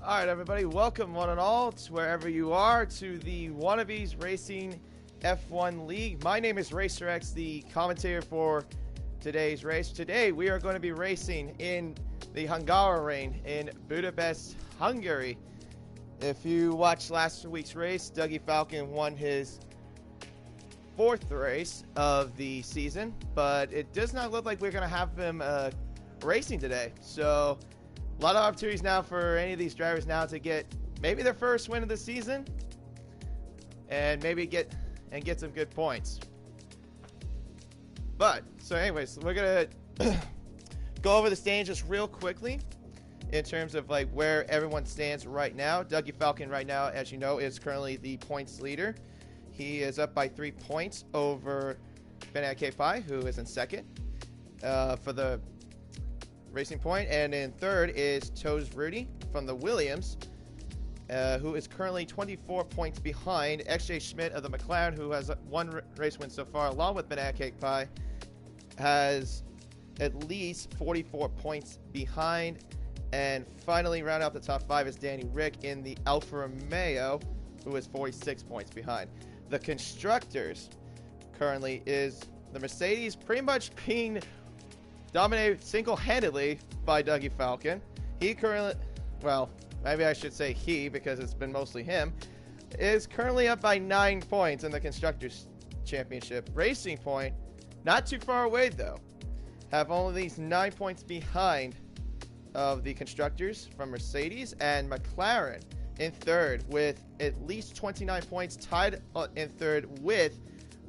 All right, everybody, welcome one and all to wherever you are to the Wannabes Racing F1 League. My name is RacerX, the commentator for today's race. Today, we are going to be racing in the Hungaroring in Budapest, Hungary. If you watched last week's race, Dougie Falcon won his fourth race of the season, but it does not look like we're going to have him racing today. So a lot of opportunities now for any of these drivers now to get maybe their first win of the season and maybe get some good points. But so anyways, we're gonna go over the standings just real quickly in terms of like where everyone stands right now. Dougie Falcon right now, as you know, is currently the points leader. He is up by 3 points over Benet K5, who is in second for the Racing Point, and in third is Toes Rudy from the Williams, who is currently 24 points behind. XJ Schmidt of the McLaren, who has one race win so far, along with Benet K5, has at least 44 points behind. And finally, round out the top 5 is Danny Rick in the Alfa Romeo, who is 46 points behind. The constructors currently is the Mercedes, pretty much being dominated single-handedly by Dougie Falcon. He currently, well, maybe I should say he because it's been mostly him, is currently up by 9 points in the Constructors' Championship. Racing Point, not too far away though, have only these 9 points behind of the Constructors from Mercedes, and McLaren in third with at least 29 points, tied in third with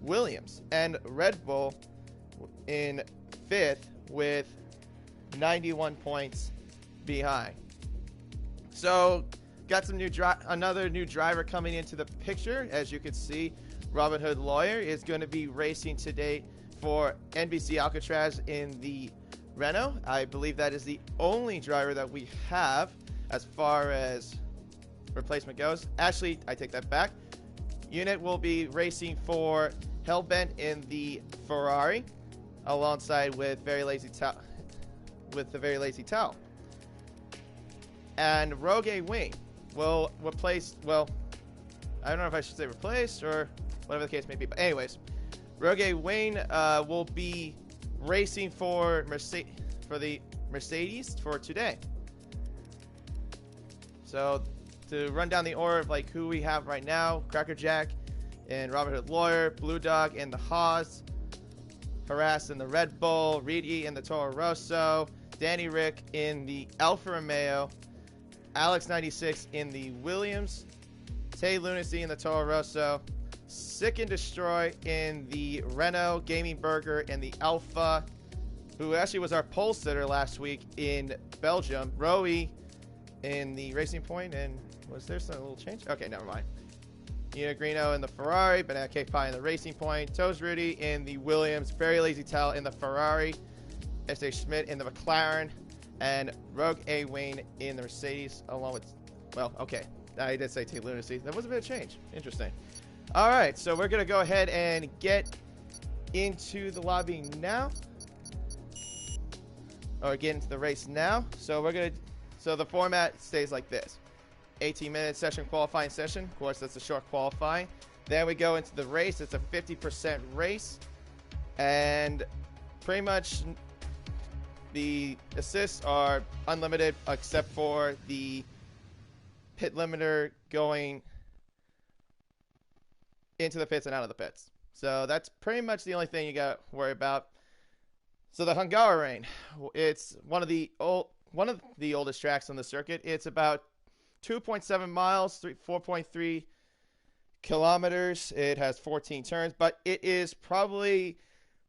Williams, and Red Bull in fifth with 91 points behind. So got some another new driver coming into the picture. As you can see, Robin Hood Lawyer is going to be racing today for NBC Alcatraz in the Renault. I believe that is the only driver that we have as far as replacement goes. Actually, I take that back. Unit will be racing for Hellbent in the Ferrari, alongside with the Very Lazy Towel. And Rogue A Wing will replace, well, I don't know if I should say replace or whatever the case may be, but anyways, Rogue A Wing will be racing for the Mercedes for today. So to run down the order of like who we have right now: Crackerjack and Robin Hood Lawyer, Blue Dog and the Haas, Harass in the Red Bull, Reedy in the Toro Rosso, Danny Rick in the Alfa Romeo, Alex 96 in the Williams, Tay Lunacy in the Toro Rosso, Sick and Destroy in the Renault, Gaming Burger in the Alpha, who actually was our pole sitter last week in Belgium, Rowie in the Racing Point, and was there some little change? Okay, never mind. Greeno in the Ferrari, Benet K5 in the Racing Point, Toes Rudy in the Williams, Very Lazy Towel in the Ferrari, S.A. Schmidt in the McLaren, and Rogue A. Wayne in the Mercedes, along with, well, okay, I did say Tay Lunacy. That was a bit of change. Interesting. All right, so we're going to go ahead and get into the lobby now, or get into the race now. So the format stays like this. 18-minute session, qualifying session. Of course, that's a short qualifying. Then we go into the race. It's a 50% race. And pretty much the assists are unlimited except for the pit limiter going into the pits and out of the pits. So that's pretty much the only thing you got to worry about. So the Hungaroring, it's one of the oldest tracks on the circuit. It's about 2.7 miles, 4.3 kilometers. It has 14 turns, but it is probably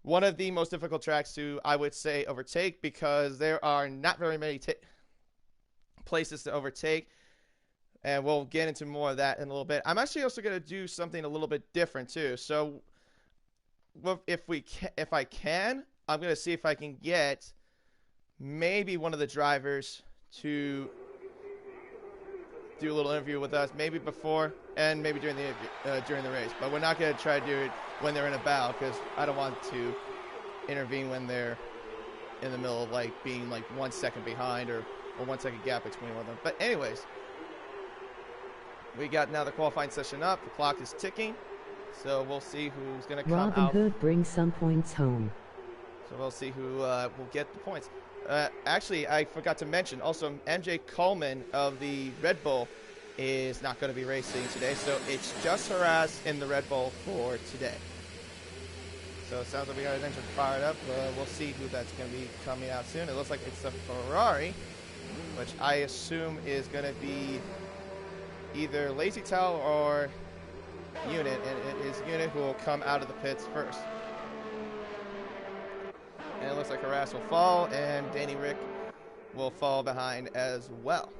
one of the most difficult tracks to, I would say, overtake, because there are not very many places to overtake, and we'll get into more of that in a little bit. I'm actually also going to do something a little bit different too. So if I can, I'm going to see if I can get maybe one of the drivers to do a little interview with us, maybe before and maybe during the race. But we're not going to try to do it when they're in a battle, because I don't want to intervene when they're in the middle of like being like 1 second behind or or 1 second gap between one of them. But anyways, we got now the qualifying session up. The clock is ticking. So we'll see who's going to come out. Robin Hood brings some points home. So we'll see who will get the points. Actually, I forgot to mention, also MJ Coleman of the Red Bull is not going to be racing today. So it's just Harass in the Red Bull for today. So it sounds like we got an engine fired up. We'll see who that's going to be coming out soon. It looks like it's a Ferrari, which I assume is going to be either Lazy Towel or Unit, and it is Unit who will come out of the pits first. And it looks like Harass will fall, and Danny Rick will fall behind as well.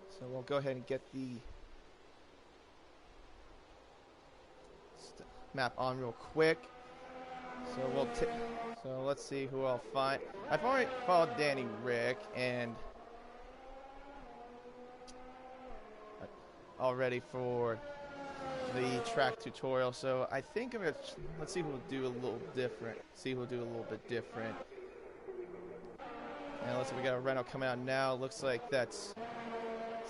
So we'll go ahead and get the map on real quick. So so let's see who I'll find. I've already followed Danny Rick and already for the track tutorial. So I think I'm gonna let's see who will do a little different. See who will do a little bit different. And looks like we got a Renault coming out now. Looks like that's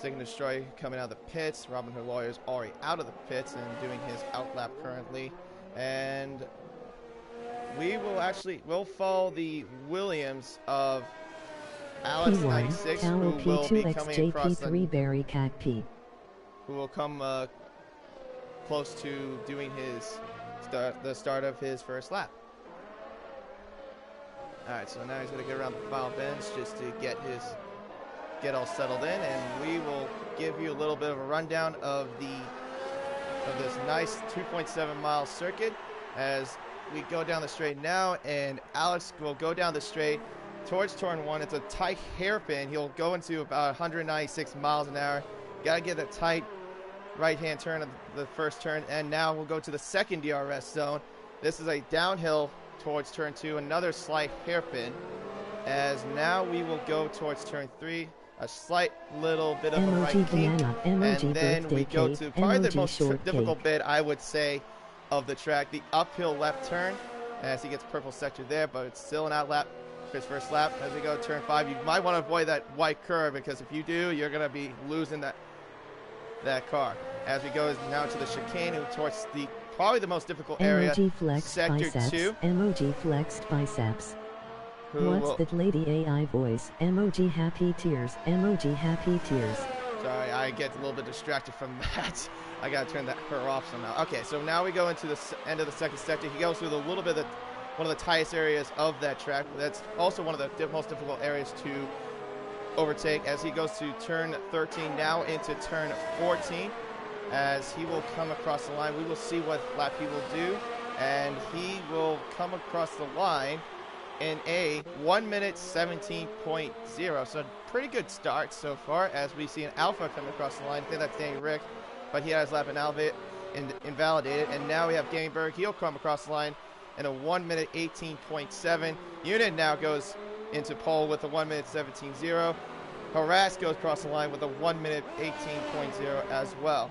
Seek and Destroy coming out of the pits. Robin Hood Lawyer is already out of the pits and doing his outlap currently. And we'll follow the Williams of Alex 96, who will be coming across the Barry Cat P. Who will come close to doing the start of his first lap. Alright, so now he's going to get around the final bends just to get all settled in, and we will give you a little bit of a rundown of this nice 2.7 mile circuit as we go down the straight now, and Alex will go down the straight towards turn 1. It's a tight hairpin. He'll go into about 196 miles an hour. Got to get a tight right-hand turn of the first turn, and now we'll go to the second DRS zone. This is a downhill towards turn 2, another slight hairpin, as now we will go towards turn 3. A slight little bit of a right kink, and then we go to probably the most difficult bit, I would say, of the track, the uphill left turn, as he gets purple sector there, but it's still an outlap for his first lap. As we go to turn 5, you might want to avoid that white curve, because if you do, you're going to be losing that car. As we go now to the chicane, towards probably the most difficult area, sector 2. Emoji flexed biceps. What's that lady AI voice? Emoji happy tears. Emoji happy tears. Sorry, I get a little bit distracted from that. I gotta turn her off somehow. Okay, so now we go into the end of the second sector. He goes through a little bit of one of the tightest areas of that track. That's also one of the most difficult areas to overtake, as he goes to turn 13, now into turn 14. As he will come across the line, we will see what lap he will do, and he will come across the line in a 1 minute 17.0. So pretty good start so far, as we see an Alpha come across the line. I think that's Danny Rick, but he had his lap invalidated. And now we have Gangberg. He'll come across the line in a 1 minute 18.7. Unit now goes into pole with a 1 minute 17.0. Harass goes across the line with a 1 minute 18.0 as well.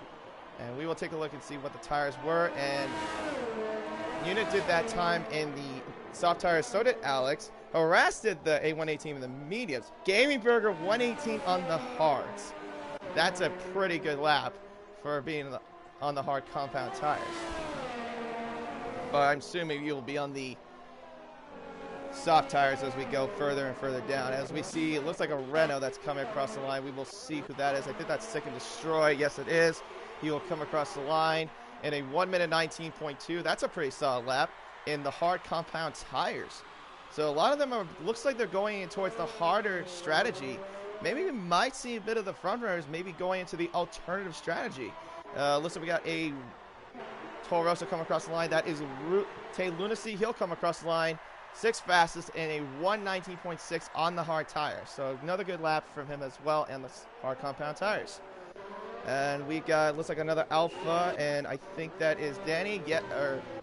And we will take a look and see what the tires were. And Unit did that time in the soft tires, so did Alex. Harass did the A118 in the mediums. Gaming Burger 118 on the hards. That's a pretty good lap for being on the hard compound tires. But I'm assuming you'll be on the soft tires as we go further and further down. As we see, it looks like a Renault that's coming across the line. We will see who that is. I think that's Seek and Destroy. Yes, it is. He will come across the line in a 1 minute 19.2. That's a pretty solid lap in the hard compound tires. So a lot of them looks like they're going in towards the harder strategy. Maybe we might see a bit of the front runners maybe going into the alternative strategy. Looks like we got a Toro Rosso come across the line. That is Tay Lunacy. He'll come across the line 6th fastest in a 119.6 on the hard tires. So another good lap from him as well in the hard compound tires. And we got, looks like another Alpha, and I think that is Danny.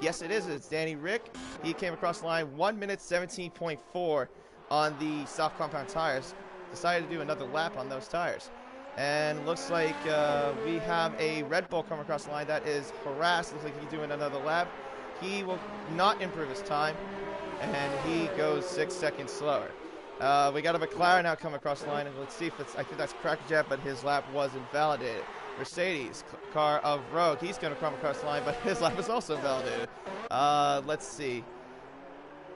Yes, it is. It's Danny Rick. He came across the line 1 minute 17.4 on the soft compound tires. Decided to do another lap on those tires. And looks like we have a Red Bull come across the line. That is Harass. Looks like he's doing another lap. He will not improve his time, and he goes 6 seconds slower. We got a McLaren now coming across the line, and let's see if it's, I think that's Crackerjack, but his lap was invalidated. Mercedes, car of Rogue, he's going to come across the line, but his lap is also invalidated. Let's see.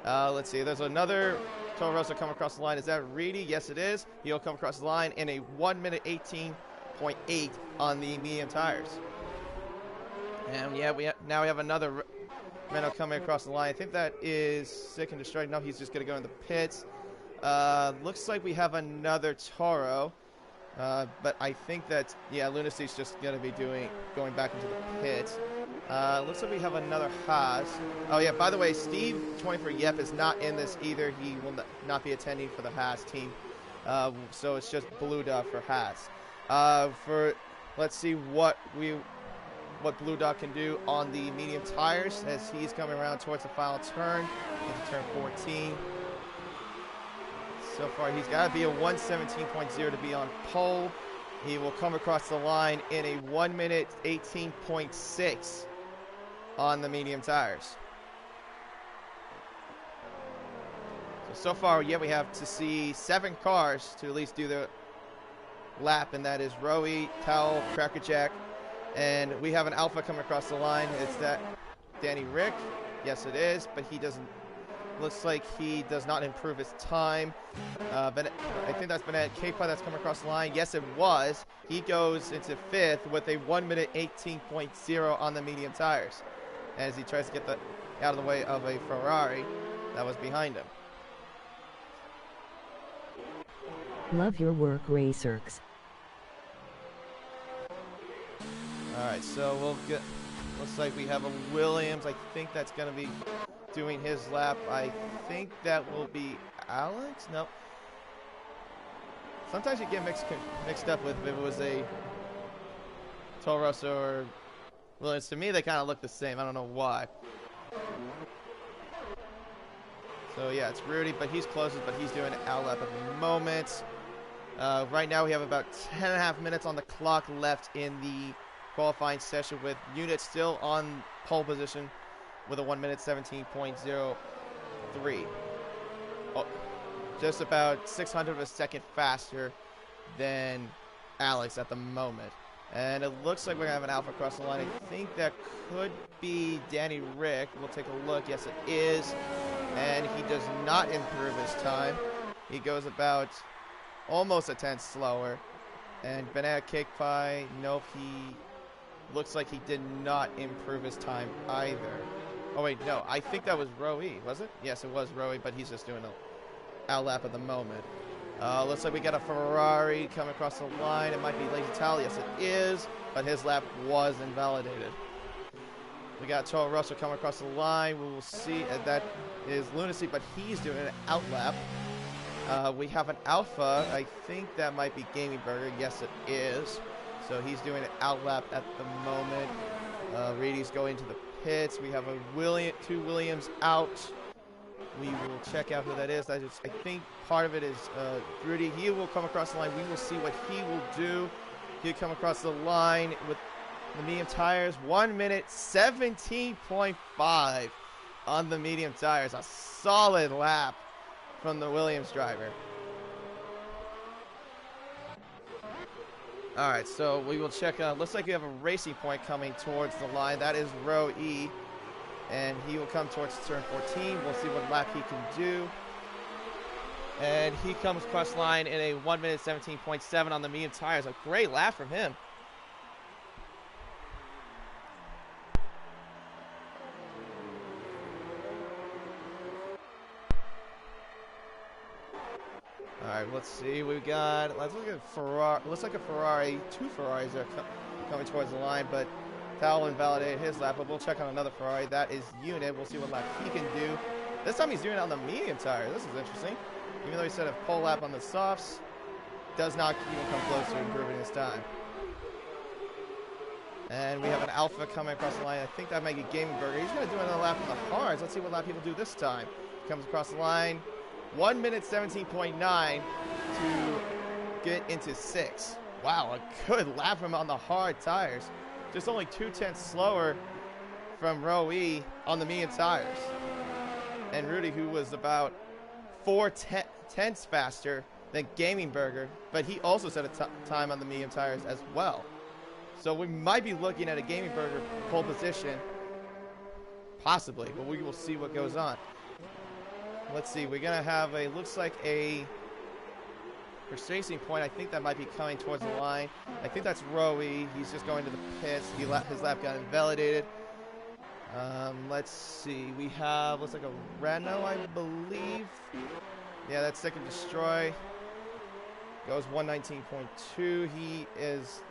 There's another Toro Rosso coming across the line. Is that Reedy? Yes, it is. He'll come across the line in a 1 minute 18.8 on the medium tires. And yeah, now we have another Renault coming across the line. I think that is Sick and Destroyed. No, he's just going to go in the pits. Looks like we have another Toro. But I think that, yeah, Lunacy's just going to be going back into the pits. Looks like we have another Haas. Oh, yeah, by the way, Steve, 24 Yep, is not in this either. He will not be attending for the Haas team. So it's just Blue Dog for Haas. Let's see what Blue Dog can do on the medium tires as he's coming around towards the final turn, into turn 14. So far, he's got to be a 1:17.0 to be on pole. He will come across the line in a 1 minute 18.6 on the medium tires. So far, yeah, we have to see 7 cars to at least do the lap, and that is Rowie, Towel, Crackerjack, and we have an Alpha coming across the line. It's that Danny Rick. Yes, it is, but he doesn't. Looks like he does not improve his time. I think that's Bennett K-Pod that's coming across the line. Yes, it was. He goes into 5th with a 1 minute 18.0 on the medium tires as he tries to get out of the way of a Ferrari that was behind him. Love your work, Racers. All right, so we'll get. Looks like we have a Williams. I think that's going to be doing his lap. I think that will be Alex. No. Sometimes you get mixed up with if it was a Toro Rosso or Williams. To me, they kind of look the same. I don't know why. So yeah, it's Rudy, but he's closest, but he's doing an out lap at the moment. Right now, we have about 10.5 minutes on the clock left in the qualifying session, with Unit still on pole position with a 1 minute 17.03. Oh, just about 600 of a second faster than Alex at the moment. And it looks like we're going to have an Alpha across the line. I think that could be Danny Rick. We'll take a look. Yes, it is. And he does not improve his time. He goes about almost a tenth slower. And Banana Cake Pie, nope, he looks like he did not improve his time either. Oh, wait, no, I think that was Rowie, was it? Yes, it was Rowie, but he's just doing an out lap at the moment. Looks like we got a Ferrari coming across the line. It might be Lazy Tal. Yes, it is, but his lap was invalidated. We got Toro Rosso coming across the line. We will see. That is Lunacy, but he's doing an out lap. We have an Alpha. I think that might be Gaming Burger. Yes, it is. So he's doing an out lap at the moment. Reedy's going to the pits. We have a two Williams out. We will check out who that is. I think part of it is Rudy. He will come across the line. We will see what he will do. He'll come across the line with the medium tires. 1 minute 17.5 on the medium tires. A solid lap from the Williams driver. All right, so we will check out. Looks like we have a racing point coming towards the line. That is row E. And he will come towards turn 14. We'll see what lap he can do. And he comes across the line in a 1 minute 17.7 on the medium tires. A great lap from him. All right, let's see. Let's look at Ferrari. Looks like a Ferrari. Two Ferraris are coming towards the line, but Tal invalidated his lap, but we'll check on another Ferrari. That is Unit. We'll see what lap he can do. This time he's doing it on the medium tire. This is interesting. Even though he said a pole lap on the softs, does not even come close to improving his time. And we have an Alpha coming across the line. I think that might be Gaming Burger. He's going to do another lap on the hards. Let's see what lap he will do this time. Comes across the line. 1 minute 17.9 to get into 6. Wow, a good lap from on the hard tires. Just only 0.2 slower from row E on the medium tires. And Rudy, who was about 4 tenths faster than Gaming Burger, but he also set a time on the medium tires as well. So we might be looking at a Gaming Burger pole position, possibly, but we will see what goes on. Let's see, we're going to have a, looks like a racing point. I think that might be coming towards the line. I think that's Rowie. He's just going to the pits. His lap got invalidated. Let's see. We have, looks like a Renault, I believe. Yeah, that's second destroy. Goes 119.2. He is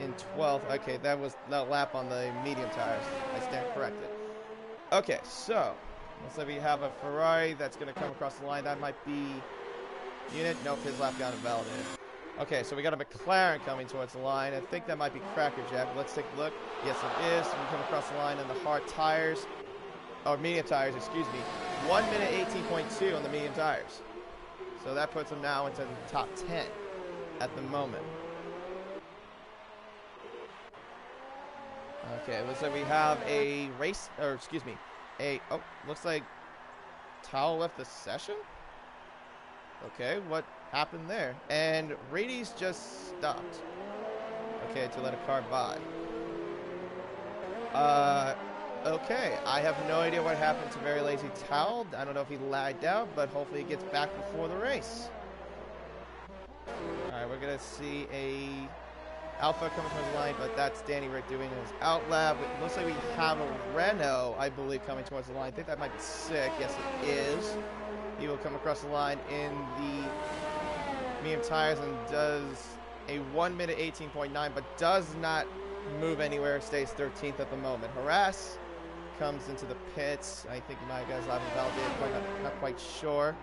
in 12th. Okay, that was that lap on the medium tires. I stand corrected. Okay, so looks like we have a Ferrari that's going to come across the line. That might be Unit. Nope, his lap got invalidated. Okay, so we got a McLaren coming towards the line. I think that might be Crackerjack. Let's take a look. Yes, it is. We come across the line in the hard tires, or medium tires, excuse me. 1 minute 18.2 on the medium tires. So that puts him now into the top 10 at the moment. Okay, looks like we have a race, or excuse me, looks like Tao left the session? Okay, what happened there? And Rady's just stopped. Okay, to let a car by. Okay, I have no idea what happened to Very Lazy Towel. I don't know if he lagged out, but hopefully he gets back before the race. Alright, we're gonna see a Alpha coming towards the line, but that's Danny Rick doing his out lap. It looks like we have a Renault, I believe, coming towards the line. I think that might be Sick. Yes, it is. He will come across the line in the medium tires and does a 1 minute 18.9, but does not move anywhere. Stays 13th at the moment. Harass comes into the pits. I think my guys have validated, not quite sure.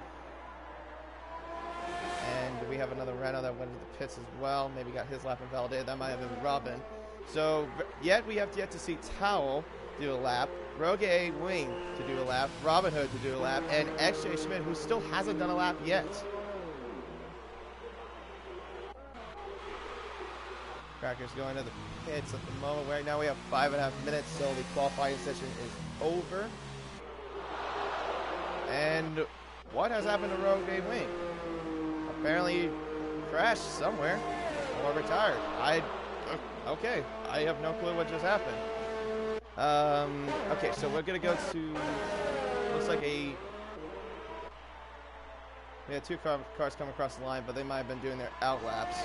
And we have another Renault that went into the pits as well. Maybe got his lap invalidated. That might have been Robin. So we have yet to see Towel do a lap, Rogue A Wing to do a lap, Robin Hood to do a lap, and XJ Schmidt, who still hasn't done a lap yet. Cracker's going to the pits at the moment. Right now we have 5.5 minutes, so the qualifying session is over. And what has happened to Rogue A Wing? Apparently crashed somewhere or retired. Okay, I have no clue what just happened. Okay, so we're gonna go to, looks like we had two cars come across the line, but they might have been doing their out laps.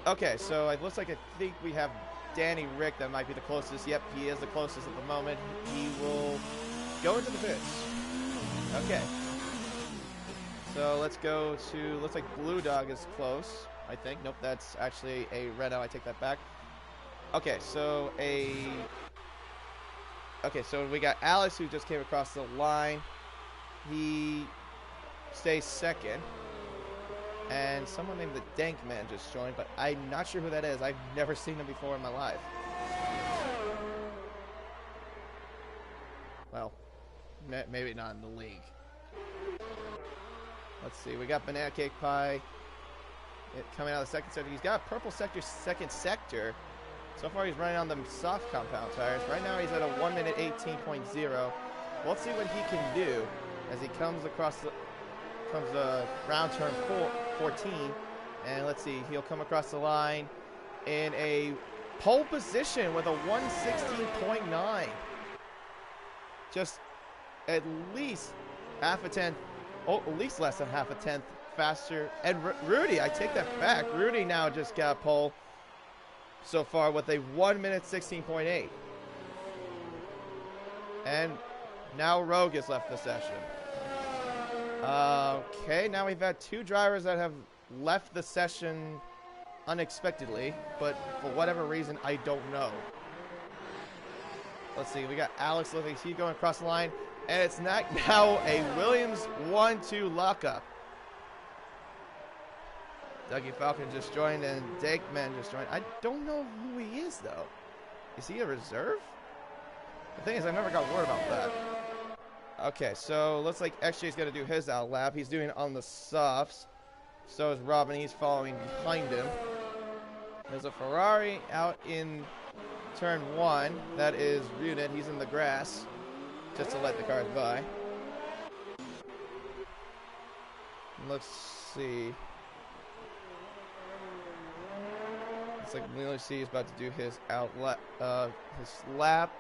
Okay, so it looks like I think we have Danny Rick that might be the closest. Yep, he is the closest at the moment. He will go into the pits. Okay. So let's go to, looks like Blue Dog is close, I think. Nope, that's actually a Renault. I take that back. Okay, so we got Alex, who just came across the line. He stays second. And someone named the Dank Man just joined, but I'm not sure who that is. I've never seen him before in my life. Well, maybe not in the league. Let's see, we got Banana Cake Pie coming out of the second sector. He's got a purple sector, second sector. So far he's running on the soft compound tires. Right now he's at a 1 minute 18.0. Let's see what he can do as he comes across round turn 14. And let's see, he'll come across the line in a pole position with a 116.9. Just at least half a tenth. Oh, at least less than half a tenth faster. And Rudy, I take that back. Rudy now just got pole so far with a 1 minute 16.8. And now Rogue has left the session. Okay, now we've had two drivers that have left the session unexpectedly, but for whatever reason, I don't know. Let's see, we got Alex looking, he's going across the line. And it's now a Williams 1-2 lockup. Dougie Falcon just joined and Dakeman just joined. I don't know who he is, though. Is he a reserve? The thing is, I never got word about that. Okay, so looks like XJ's going to do his out lap. He's doing it on the softs. So is Robin. He's following behind him. There's a Ferrari out in turn 1. That is Unit. He's in the grass, just to let the cars by. Let's see. Looks like Lunacy is about to do his lap.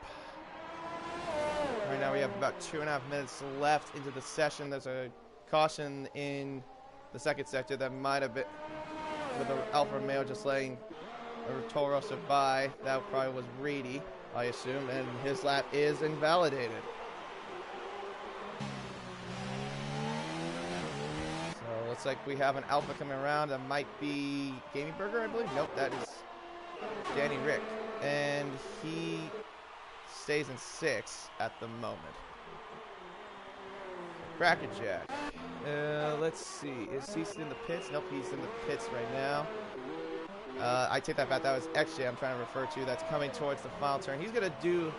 Right now we have about 2.5 minutes left into the session. There's a caution in the second sector that might have been with the Alfa Romeo just letting a Toro Rosso by. That probably was Reedy, I assume, and his lap is invalidated. So looks like we have an Alpha coming around. That might be Gaming Burger, I believe. Nope, that is Danny Rick, and he stays in 6th at the moment. Crackerjack. Let's see. Is he in the pits? Nope, he's in the pits right now. I take that back. That was XJ I'm trying to refer to. That's coming towards the final turn. He's going to do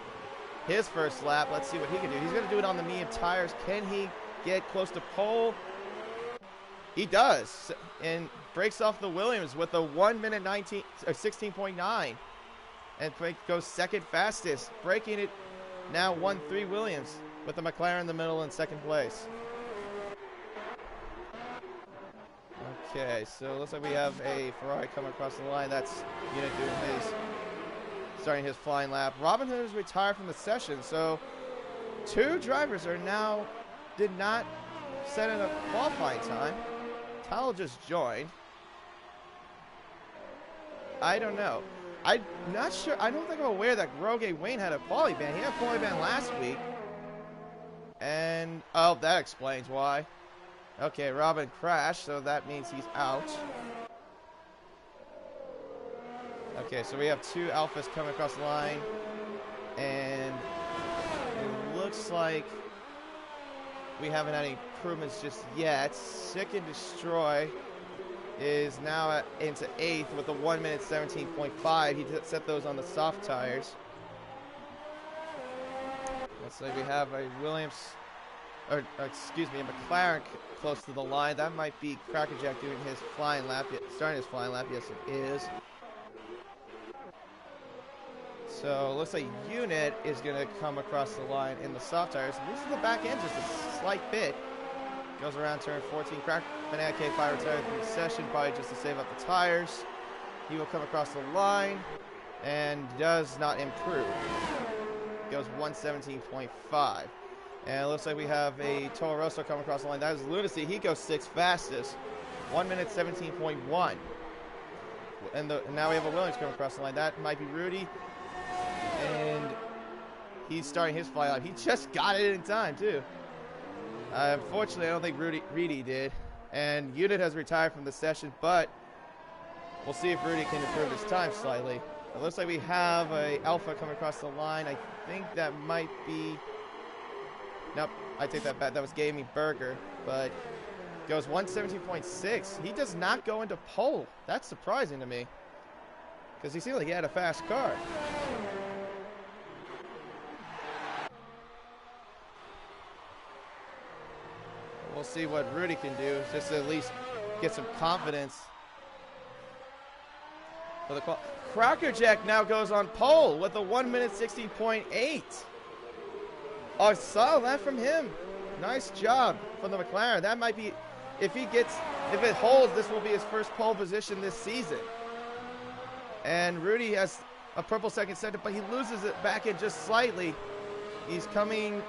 his first lap. Let's see what he can do. He's going to do it on the medium tires. Can he get close to pole? He does. And breaks off the Williams with a 1 minute 16.9. And goes second fastest. Breaking it now 1-3 Williams with the McLaren in the middle in second place. Okay, so it looks like we have a Ferrari coming across the line. That's Unit doing starting his flying lap. Robin Hood has retired from the session, so 2 drivers did not set in a qualifying time. Tal just joined. I don't know. I'm not sure. I don't think I'm aware that Rogue Wayne had a quali ban. He had a quali ban last week. And, oh, that explains why. Okay, Robin crashed, so that means he's out. Okay, so we have 2 Alphas coming across the line. And it looks like we haven't had any improvements just yet. Sick and Destroy is now into 8th with a 1 minute 17.5. He set those on the soft tires. Looks like we have a a McLaren close to the line. That might be Crackerjack doing his flying lap, starting his flying lap. Yes, it is. So it looks like Unit is going to come across the line in the soft tires. Loses the back end just a slight bit. Goes around turn 14. Banana K5 retired from the session, probably just to save up the tires. He will come across the line and does not improve. Goes 117.5. And it looks like we have a Toro Rosso come across the line. That is Lunacy. He goes 6th fastest. 1 minute 17.1. And now we have a Williams coming across the line. That might be Rudy. And he's starting his fly lap. He just got it in time, too. Unfortunately, I don't think Reedy did. And Unit has retired from the session, but we'll see if Rudy can improve his time slightly. It looks like we have a Alpha coming across the line. I think that might be... Nope, I take that back. That was Gaming Burger, but goes 117.6. He does not go into pole. That's surprising to me, because he seemed like he had a fast car. We'll see what Rudy can do, just to at least get some confidence. For the Crackerjack now goes on pole with a 1 minute 16.8. Oh, solid lap from him. Nice job from the McLaren. That might be, if it holds, this will be his first pole position this season. And Rudy has a purple second sector, but he loses it back in just slightly. He's coming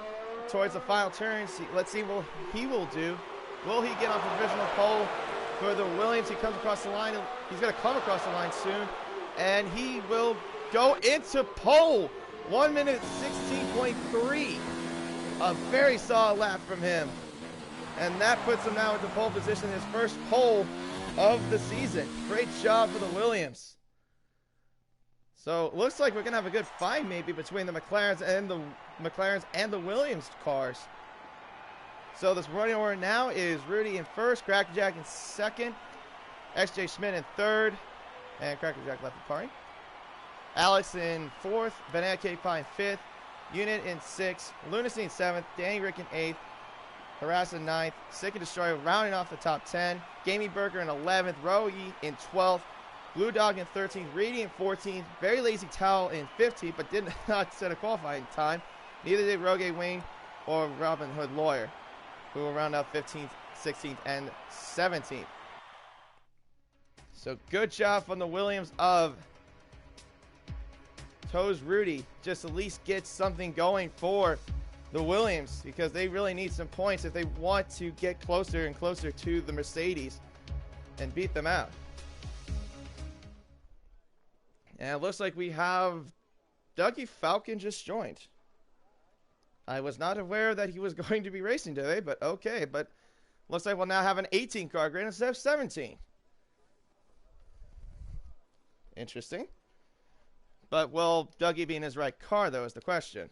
towards the final turn. Let's see what he will do. Will he get on provisional pole for the Williams? He comes across the line. He's going to come across the line soon. And he will go into pole. 1 minute 16.3. A very solid lap from him. And that puts him now into pole position, his first pole of the season. Great job for the Williams. So it looks like we're going to have a good fight maybe between the McLarens and the Williams cars. So this running order now is Rudy in first, Crackerjack in second, XJ Schmidt in third, and Crackerjack left the party. Alex in fourth, Banana Cake Pie in fifth, Unit in sixth, Lunacy in seventh, Danny Rick in eighth, Harass in ninth, Sick and Destroyer rounding off the top 10, Gaming Burger in 11th, Roe in 12th, Blue Dog in 13th, Reedy in 14th, Very Lazy Towel in 15th, but did not set a qualifying time. Neither did Rogue Wayne or Robin Hood Lawyer, who will round out 15th 16th, and 17th. So good job from the Williams of Toes Rudy. Just at least get something going for the Williams, because they really need some points if they want to get closer and closer to the Mercedes and beat them out. And it looks like we have Dougie Falcon just joined. I was not aware that he was going to be racing today, but okay. But looks like we'll now have an 18 car grid instead of 17. Interesting. But will Dougie be in his right car, though, is the question.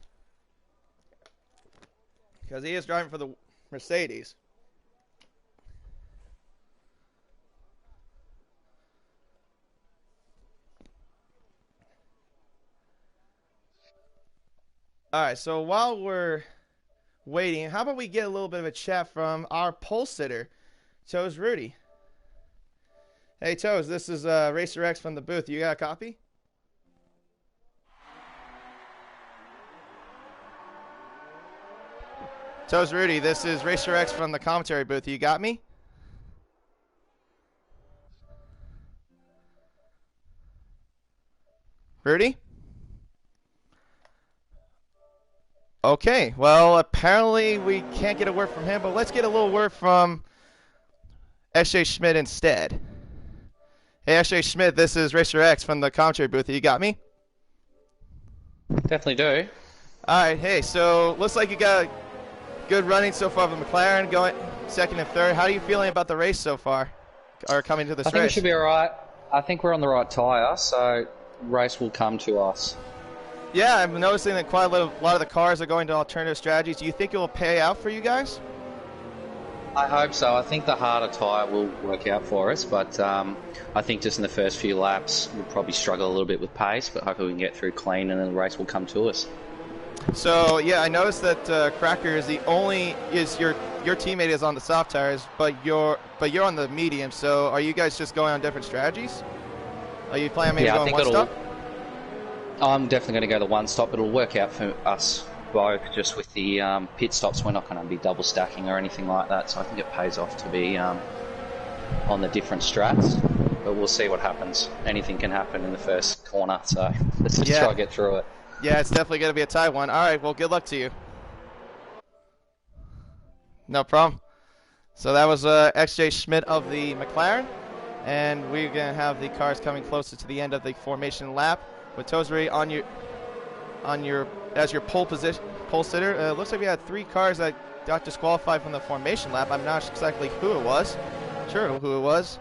Because he is driving for the Mercedes. All right, so while we're waiting, how about we get a little bit of a chat from our pole sitter, Toes Rudy. Hey, Toes, this is Racer X from the booth. You got a copy? Toes Rudy, this is Racer X from the commentary booth. You got me? Rudy? Okay, well, apparently we can't get a word from him, but let's get a little word from S.J. Schmidt instead. Hey, S.J. Schmidt, this is Racer X from the commentary booth. You got me? Definitely do. All right, hey, so looks like you got good running so far with McLaren, going second and third. How are you feeling about the race so far, or coming to this race? I think we should be all right. I think we're on the right tyre, so race will come to us. Yeah, I'm noticing that quite a lot of the cars are going to alternative strategies. Do you think it will pay out for you guys? I hope so. I think the harder tyre will work out for us, but I think just in the first few laps we'll probably struggle a little bit with pace, but hopefully we can get through clean and then the race will come to us. So yeah, I noticed that Cracker is your teammate is on the soft tires, but you're on the medium. So are you guys just going on different strategies? Are you planning maybe going one stop? I'm definitely going to go the one stop. It'll work out for us both. Just with the pit stops, we're not going to be double stacking or anything like that. So I think it pays off to be on the different strats. But we'll see what happens. Anything can happen in the first corner. So let's just try to get through it. Yeah, it's definitely going to be a tight one. All right, well, good luck to you. No problem. So that was XJ Schmidt of the McLaren, and we're going to have the cars coming closer to the end of the formation lap with Tosery as your pole sitter. Looks like we had 3 cars that got disqualified from the formation lap. I'm not exactly who it was. Sure who it was.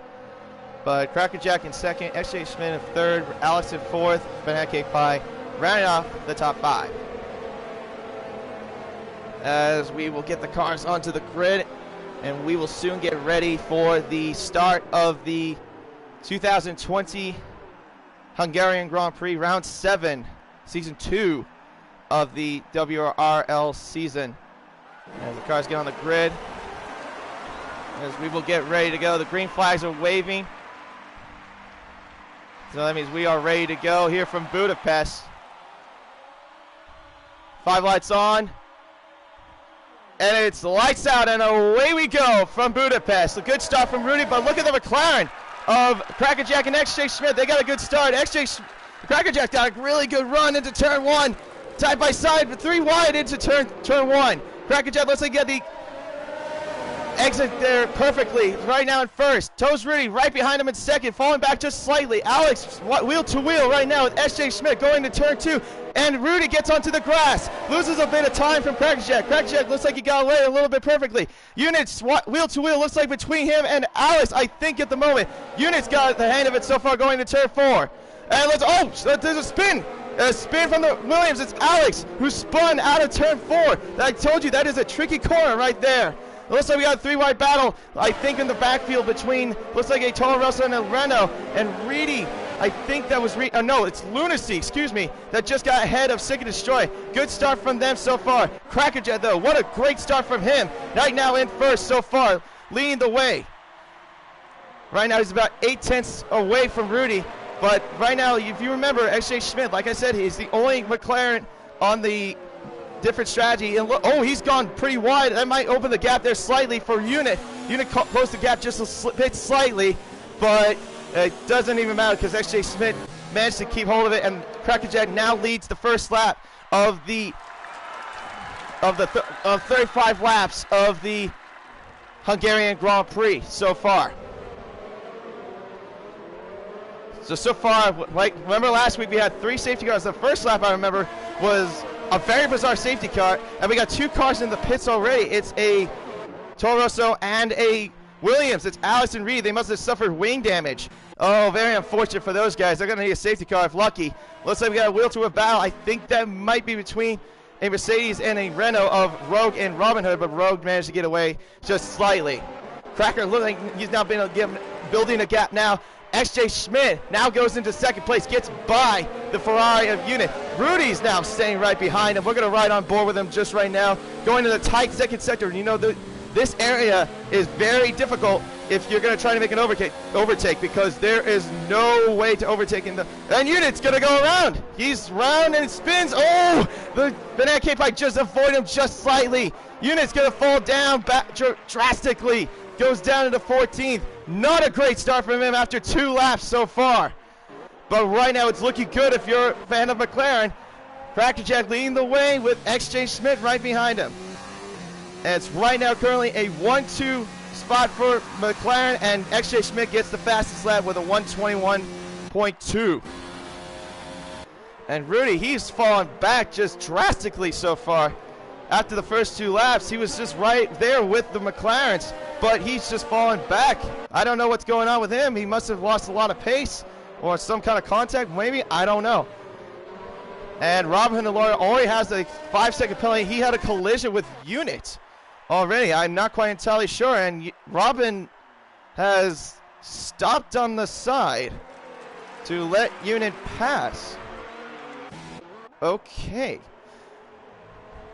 But Crackerjack in second, XJ Schmidt in third, Alex in fourth, Beneke Pie rounding off the top 5. As we will get the cars onto the grid, and we will soon get ready for the start of the 2020 Hungarian Grand Prix Round 7, Season 2 of the WRL season. As the cars get on the grid, as we will get ready to go. The green flags are waving. So that means we are ready to go here from Budapest. 5 lights on. And it's lights out, and away we go from Budapest. A good start from Rudy, but look at the McLaren of Crackerjack and XJ Schmidt. They got a good start. Crackerjack got a really good run into turn 1. Side by side, but 3 wide into turn 1. Crackerjack looks like he got the exit there perfectly. Right now in first. Toes Rudy right behind him in second, falling back just slightly. Alex wheel to wheel right now with SJ Schmidt going to turn 2. And Rudy gets onto the grass. Loses a bit of time from Crackerjack. Crackerjack looks like he got away a little bit perfectly. Units wheel to wheel looks like between him and Alex, I think at the moment. Units got the hang of it so far going to turn 4. And there's a spin. A spin from the Williams. It's Alex who spun out of turn 4. I told you that is a tricky corner right there. It looks like we got a 3-wide battle, I think, in the backfield between, looks like a Toro Rosso and a Renault. And Reedy, I think that was, no, it's Lunacy, excuse me, that just got ahead of Sick and Destroy. Good start from them so far. Crackerjack, though, what a great start from him. Right now in first so far, leading the way. Right now he's about 8/10 away from Rudy. But right now, if you remember, XJ Schmidt, like I said, he's the only McLaren on the different strategy. And look, he's gone pretty wide. That might open the gap there slightly for Unit. Unit closed the gap just a bit slightly, but it doesn't even matter because XJ Schmidt managed to keep hold of it, and Crackerjack now leads the first lap of 35 laps of the Hungarian Grand Prix so far. So far, like, remember last week we had 3 safety cars. The first lap, I remember, was a very bizarre safety car, and we got 2 cars in the pits already. It's a Toro Rosso and a Williams. It's Alex and Reed. They must have suffered wing damage. Oh, very unfortunate for those guys. They're going to need a safety car if lucky. Looks like we got a wheel-to-wheel battle. I think that might be between a Mercedes and a Renault of Rogue and Robin Hood, but Rogue managed to get away just slightly. Cracker looks like he's now building a gap now. XJ Schmidt now goes into second place, gets by the Ferrari of Unit. Rudy's now staying right behind him. We're going to ride on board with him just right now. Going to the tight second sector. You know, this area is very difficult if you're going to try to make an overtake because there is no way to overtake in the... And Unit's going to go around. He's round and spins. Oh, the Banana Cape Bike just avoided him just slightly. Unit's going to fall down back drastically. Goes down into 14th. Not a great start from him after 2 laps so far. But right now it's looking good if you're a fan of McLaren. Crackerjack leading the way with XJ Schmidt right behind him. And it's right now currently a 1-2 spot for McLaren, and XJ Schmidt gets the fastest lap with a 1:21.2. And Rudy, he's fallen back just drastically so far. After the first 2 laps, he was just right there with the McLarens, but he's just fallen back. I don't know what's going on with him. He must have lost a lot of pace or some kind of contact, maybe. I don't know. And Robin Lawyer already has a 5-second penalty. He had a collision with Unit already. I'm not quite entirely sure. And Robin has stopped on the side to let Unit pass. Okay.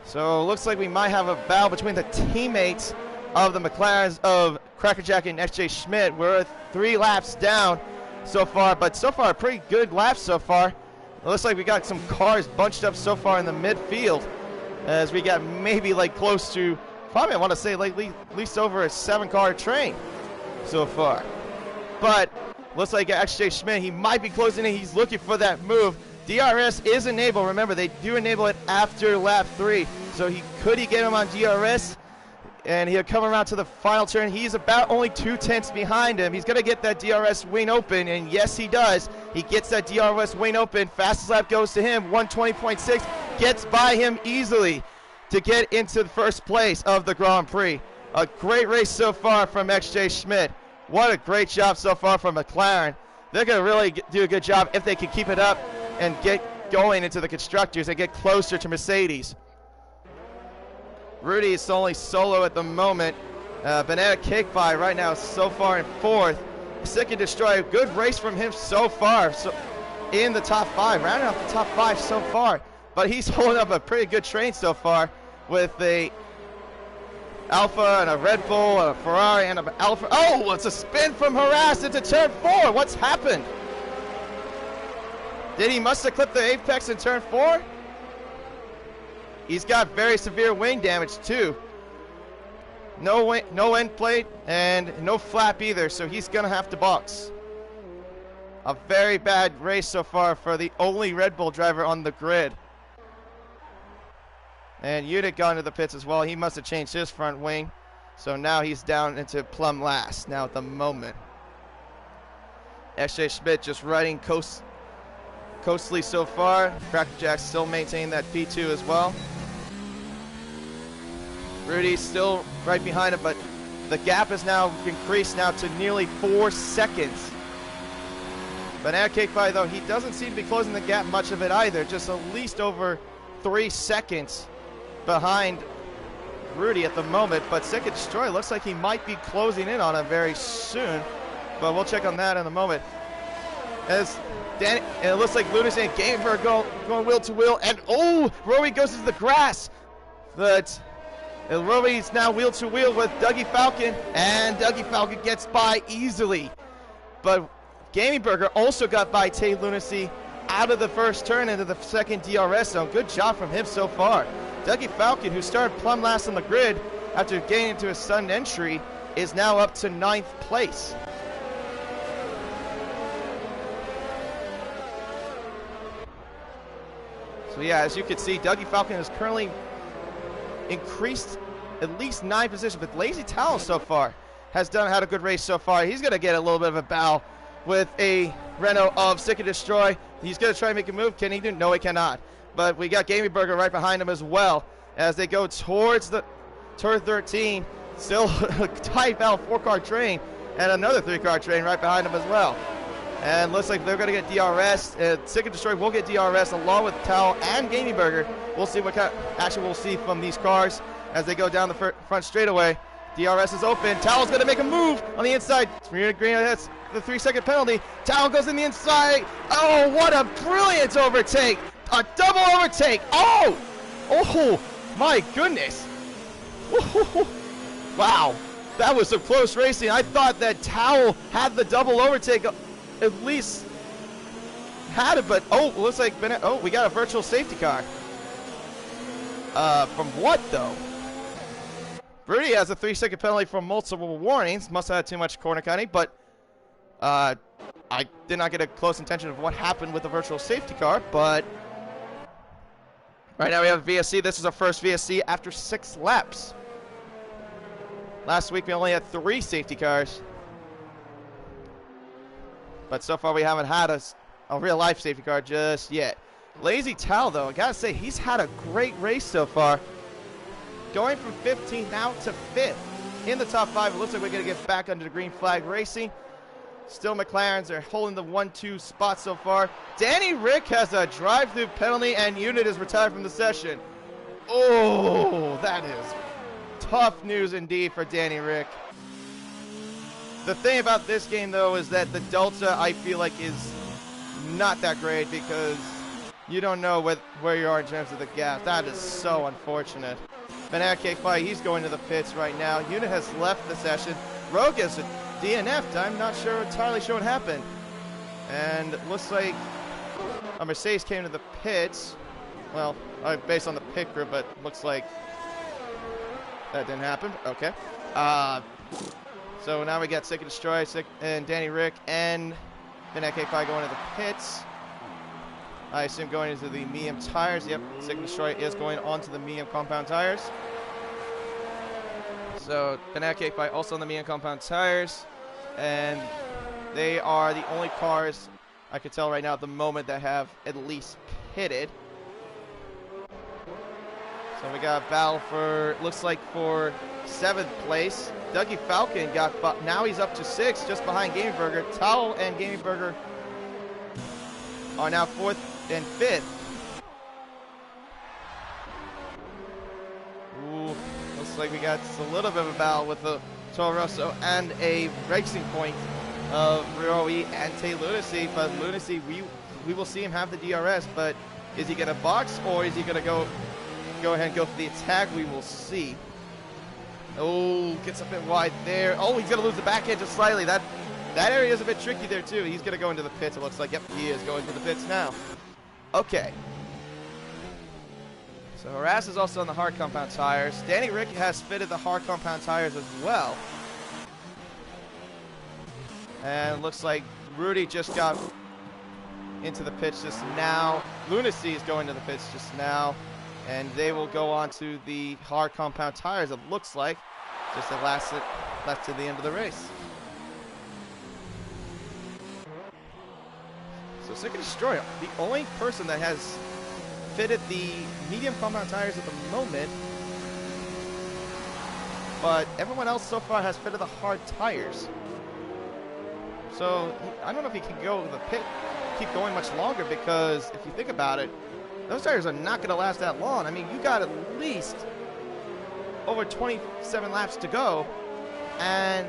So it looks like we might have a battle between the teammates of the McLarens of Crackerjack and XJ Schmidt. We're 3 laps down so far, but so far a pretty good lap so far. It looks like we got some cars bunched up so far in the midfield as we got maybe like close to, probably I want to say like at least over a 7-car train so far. But looks like XJ Schmidt, he might be closing in. He's looking for that move. DRS is enabled. Remember, they do enable it after lap 3. So could he get him on DRS? And he'll come around to the final turn. He's about only 2/10 behind him. He's going to get that DRS wing open, and yes, he does. He gets that DRS wing open. Fastest lap goes to him, 1:20.6. Gets by him easily to get into the first place of the Grand Prix. A great race so far from XJ Schmidt. What a great job so far from McLaren. They're going to really do a good job if they can keep it up and get going into the constructors and get closer to Mercedes. Rudy is only solo at the moment. Banana Cake Pie right now so far in 4th. Sick and Destroy, good race from him so far. So in the top 5, rounding off the top 5 so far. But he's holding up a pretty good train so far with a Alpha and a Red Bull and a Ferrari and an Alpha. Oh, it's a spin from Harass into turn 4. What's happened? He must have clipped the apex in turn 4? He's got very severe wing damage too. No end plate and no flap either, so he's gonna have to box. A very bad race so far for the only Red Bull driver on the grid. And Unit got into the pits as well. He must have changed his front wing, so now he's down into plumb last now at the moment. XJ Schmidt just riding coastly so far. Crackerjack still maintaining that P2 as well. Rudy's still right behind him, but the gap is now increased now to nearly 4 seconds. Banana Cake Pie, though, he doesn't seem to be closing the gap much of it either, just at least over 3 seconds behind Rudy at the moment. But Sick and Destroy looks like he might be closing in on him very soon, but we'll check on that in a moment. As and it looks like Lunas and Gameberg going wheel to wheel, and oh, Rowie goes into the grass. But Rowie's now wheel to wheel with Dougie Falcon, and Dougie Falcon gets by easily. But Gaming Burger also got by Tay Lunacy out of the first turn into the second DRS zone. Good job from him so far. Dougie Falcon, who started plumb last on the grid after getting into a sudden entry, is now up to 9th place. So yeah, as you can see, Dougie Falcon has currently increased at least 9 positions, but Lazy Towel so far has had a good race so far. He's going to get a little bit of a bow with a Renault of Sick and Destroy. He's going to try and make a move. Can he do? No, he cannot. But we got Gamey Burger right behind him as well as they go towards the turn 13. Still a tight battle, 4-car train, and another 3-car train right behind him as well. And looks like they're going to get DRS. Sick and Destroy will get DRS along with Towel and Gamey Burger. We'll see what kind of action we'll see from these cars as they go down the front straightaway. DRS is open. Towel's going to make a move on the inside. Green, that's the 3-second penalty. Towel goes in the inside. Oh, what a brilliant overtake. A double overtake. Oh, my goodness. Wow, that was some close racing. I thought that Towel had the double overtake, at least had it, but looks like we got a virtual safety car. From what though? Rudy has a 3-second penalty from multiple warnings. Must have had too much corner cutting, but I did not get a close intention of what happened with the virtual safety car. But right now we have VSC. This is our first VSC after 6 laps. Last week we only had 3 safety cars. But so far we haven't had a real life safety car just yet. Lazy Towel though, I gotta say, he's had a great race so far. Going from 15th now to 5th in the top 5. It looks like we're going to get back under the green flag racing. Still McLarens are holding the 1-2 spot so far. Danny Rick has a drive-through penalty and unit is retired from the session. Oh, that is tough news indeed for Danny Rick. The thing about this game though is that the Delta I feel like is not that great because you don't know where you are in terms of the gas. That is so unfortunate. Banana Cake Pie, he's going to the pits right now. Unit has left the session. Rogue is DNF'd. I'm not entirely sure what happened. And it looks like a Mercedes came to the pits. Well, based on the pit group, but looks like that didn't happen. Okay. So now we got Sick and Destroy, and Danny Rick, and Banana Cake Pie going to the pits. I assume going into the medium tires. Yep, Sick and Destroy is going onto the medium compound tires. So Banana Cake Pie also on the medium compound tires. And they are the only cars I can tell right now at the moment that have at least pitted. So we got a battle for, looks like for 7th place. Dougie Falcon now he's up to 6th, just behind Gamey Burger. Towel and Gamey Burger are now 4th and 5th. Ooh, looks like we got a little bit of a battle with the Toro Rosso and a racing point of Roe and Tay Lunacy. But Lunacy, we will see him have the DRS, but is he going to box or is he going to go ahead and go for the attack? We will see. Oh, gets a bit wide there. Oh, he's going to lose the back end just slightly. That area is a bit tricky there too. He's going to go into the pits, it looks like. Yep, he is going to the pits now. Okay. So Harass is also on the hard compound tires. Danny Rick has fitted the hard compound tires as well. And it looks like Rudy just got into the pits just now. Lunacy is going to the pits just now. And they will go on to the hard compound tires, it looks like. Just at last to the end of the race. So Sick and Destroy, the only person that has fitted the medium compound tires at the moment, but everyone else so far has fitted the hard tires. So I don't know if he can go to the pit, keep going much longer, because if you think about it, those tires are not going to last that long. I mean, you got at least over 27 laps to go, and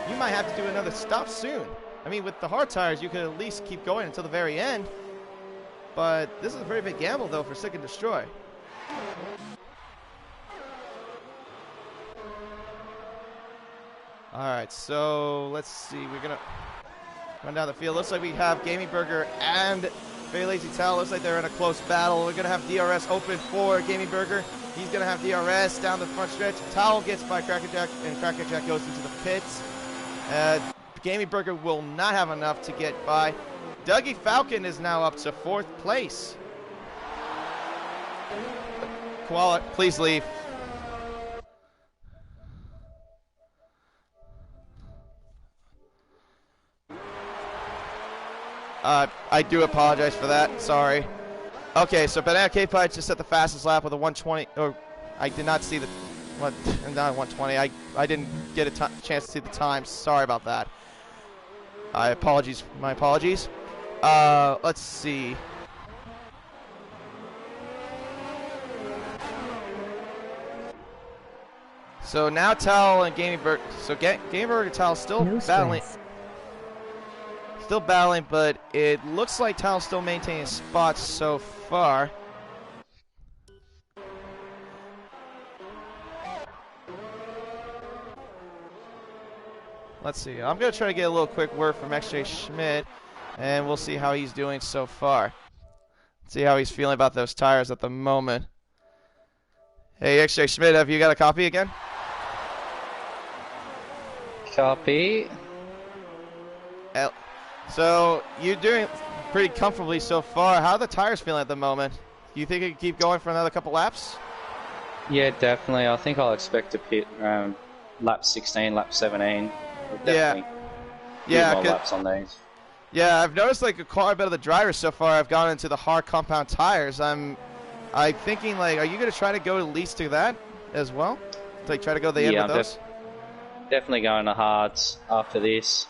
you might have to do another stop soon. I mean, with the hard tires, you could at least keep going until the very end. But this is a very big gamble, though, for Sick and Destroy. All right, so let's see. We're going to... run down the field. Looks like we have Gaming Burger and Very Lazy Tal. Looks like they're in a close battle. We're going to have DRS open for Gaming Burger. He's going to have DRS down the front stretch. Tal gets by Crackerjack, and Crackerjack goes into the pits. Gaming Burger will not have enough to get by. Dougie Falcon is now up to 4th place. Koala, please leave. I do apologize for that. Sorry. Okay, so Banana Cave Pie just set the fastest lap with a 120. Or I did not see the not 120. I didn't get a chance to see the time. Sorry about that. My apologies. Let's see. So now Tal and Gaming Burger. So Gaming Burger and Tal still battling. Still battling, but it looks like Tal's still maintaining spots so far. Let's see. I'm going to try to get a little quick word from XJ Schmidt, and we'll see how he's doing so far. See how he's feeling about those tires at the moment. Hey, XJ Schmidt, have you got a copy again? Copy. So you're doing pretty comfortably so far. How are the tires feeling at the moment? Do you think it can keep going for another couple laps? Yeah, definitely. I think I'll expect to pit around lap 16, lap 17. Definitely more laps on these. Yeah, I've noticed like quite a bit of the drivers so far have gone into the hard compound tires. I'm thinking like, are you going to try to go at least to that as well? Like try to go to the end with those? Definitely going to hards after this.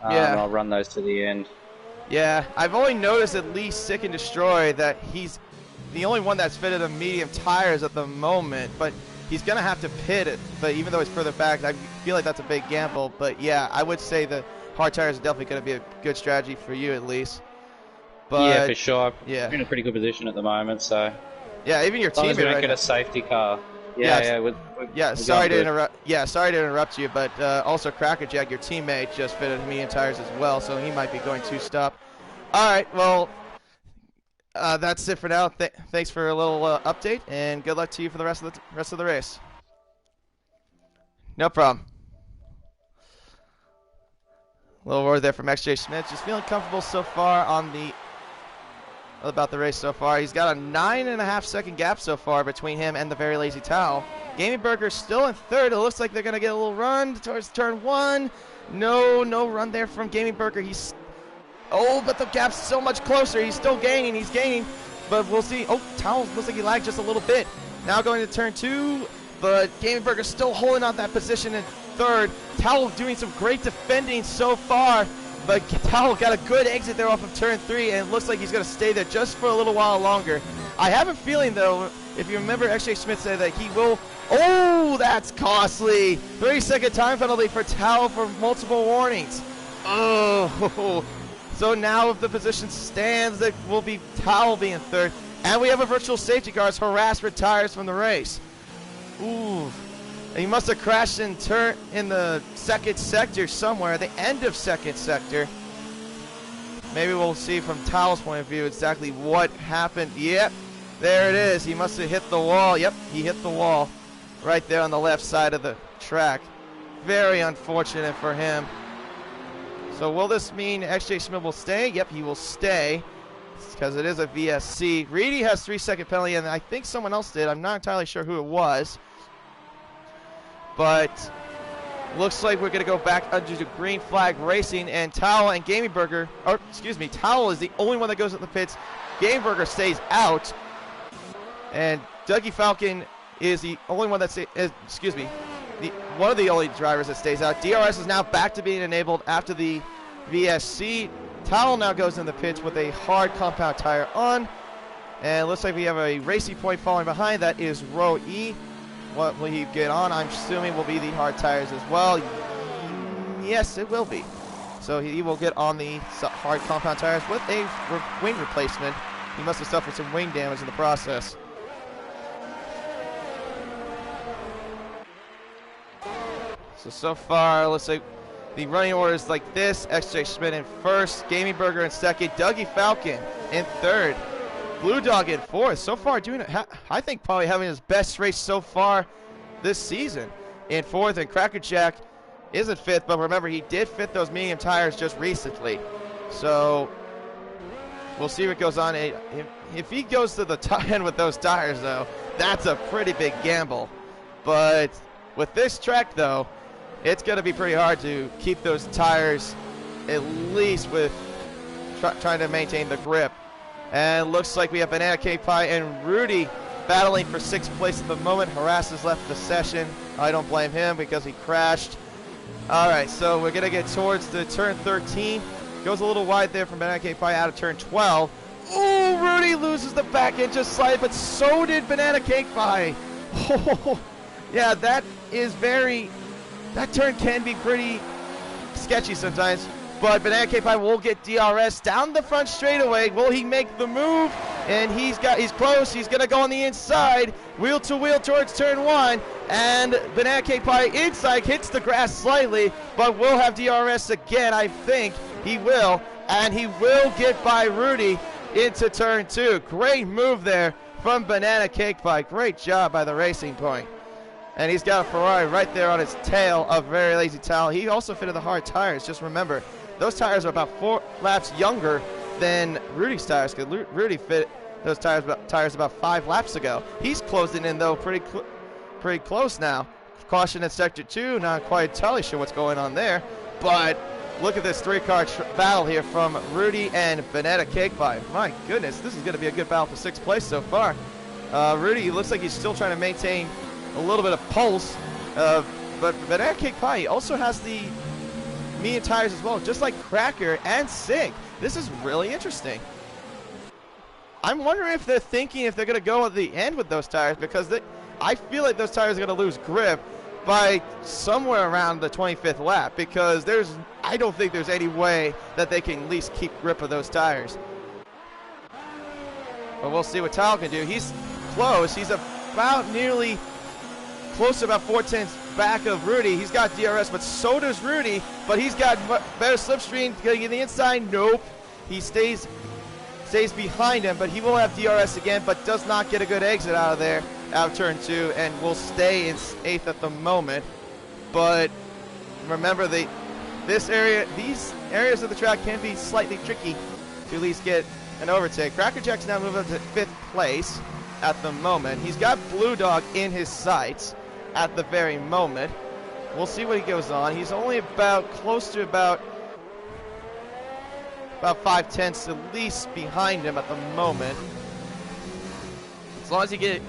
I'll run those to the end. Yeah, I've only noticed at least Sick and Destroy that he's the only one that's fitted the medium tires at the moment, but he's going to have to pit it. But even though he's further back, I feel like that's a big gamble. But yeah, I would say the hard tires are definitely going to be a good strategy for you at least. But, yeah, for sure. Yeah. We're in a pretty good position at the moment, so. Yeah, even your teammate. As long as we don't get a safety car. Sorry to interrupt you, but also Crackerjack, your teammate, just fitted medium tires as well, so he might be going two-stop. All right, well, that's it for now. Thanks for a little update, and good luck to you for the rest of the race. No problem. A little word there from XJ Smith, just feeling comfortable so far about the race so far. He's got a 9.5 second gap so far between him and the Very Lazy Towel. Gaming Burger still in 3rd. It looks like they're going to get a little run towards turn 1. No run there from Gaming Burger. But the gap's so much closer. He's still gaining. He's gaining. But we'll see. Oh, Towel looks like he lagged just a little bit. Now going to turn 2. But Gaming Burger's still holding on that position in 3rd. Towel doing some great defending so far. But Towel got a good exit there off of turn 3, and it looks like he's going to stay there just for a little while longer. I have a feeling, though, if you remember, XJ Smith said that he will. Oh, that's costly. 30-second time penalty for Towel for multiple warnings. Oh, so now if the position stands, it will be Towel being 3rd. And we have a virtual safety car as Harass retires from the race. Ooh. He must have crashed in the 2nd sector somewhere, at the end of 2nd sector. Maybe we'll see from Towel's point of view exactly what happened. Yep, there it is. He must have hit the wall. Yep, he hit the wall right there on the left side of the track. Very unfortunate for him. So will this mean XJ Smith will stay? Yep, he will stay because it is a VSC. Reedy has 3-second penalty, and I think someone else did. I'm not entirely sure who it was. But looks like we're going to go back under the green flag racing, and Towel and Gaming Burger, Towel is the only one that goes at the pits. Gaming Burger stays out, and Dougie Falcon is the only one that one of the only drivers that stays out. DRS is now back to being enabled after the VSC. Towel now goes in the pits with a hard compound tire on, and it looks like we have a racing point following behind. That is row E. What will he get on? I'm assuming will be the hard tires as well. Yes, it will be. So he will get on the hard compound tires with a wing replacement. He must have suffered some wing damage in the process. So far, let's say the running orders like this: XJ Schmidt in first, Gaming Burger in second, Dougie Falcon in third, Blue Dog in fourth. So far doing it, I think probably having his best race so far this season in fourth, and Cracker Jack is in fifth, but remember he did fit those medium tires just recently. So we'll see what goes on. If he goes to the end with those tires, though, that's a pretty big gamble. But with this track, though, it's going to be pretty hard to keep those tires at least with trying to maintain the grip. And looks like we have Banana Cake Pie and Rudy battling for sixth place at the moment. Harasses left the session. I don't blame him because he crashed. All right, so we're going to get towards the turn 13. Goes a little wide there from Banana Cake Pie out of turn 12. Oh, Rudy loses the back end just slightly, but so did Banana Cake Pie. Oh, yeah, that turn can be pretty sketchy sometimes, but Banana Cake Pie will get DRS down the front straightaway. Will he make the move? And he's close. He's going to go on the inside, wheel to wheel towards turn 1, and Banana Cake Pie inside hits the grass slightly, but will have DRS again, I think. He will, and he will get by Rudy into turn 2. Great move there from Banana Cake Pie. Great job by the Racing Point. And he's got a Ferrari right there on his tail, a very lazy tail. He also fitted the hard tires. Just remember, those tires are about 4 laps younger than Rudy's tires, because Rudy fit those tires about 5 laps ago. He's closing in, though, pretty close now. Caution in Sector 2, not quite entirely sure what's going on there, but look at this 3-car battle here from Rudy and Banana Cake Pie. My goodness, this is going to be a good battle for 6th place so far. Rudy looks like he's still trying to maintain a little bit of pulse, but Banana Cake Pie also has the medium tires as well, just like Cracker and Sig. This is really interesting. I'm wondering if they're thinking if they're going to go at the end with those tires, because I feel like those tires are going to lose grip by somewhere around the 25th lap, because I don't think there's any way that they can at least keep grip of those tires. But we'll see what Tal can do. He's close. He's about nearly close to about 4/10 back of Rudy. He's got DRS, but so does Rudy, but he's got better slipstream. Going to get the inside. Nope. He stays behind him, but he will have DRS again, but does not get a good exit out of there, out of turn 2, and will stay in 8th at the moment. But remember, these areas of the track can be slightly tricky to at least get an overtake. Cracker Jack's now moving up to 5th place at the moment. He's got Blue Dog in his sights at the very moment. We'll see what he goes on. He's only close to about 5/10 at least behind him at the moment. As long as he get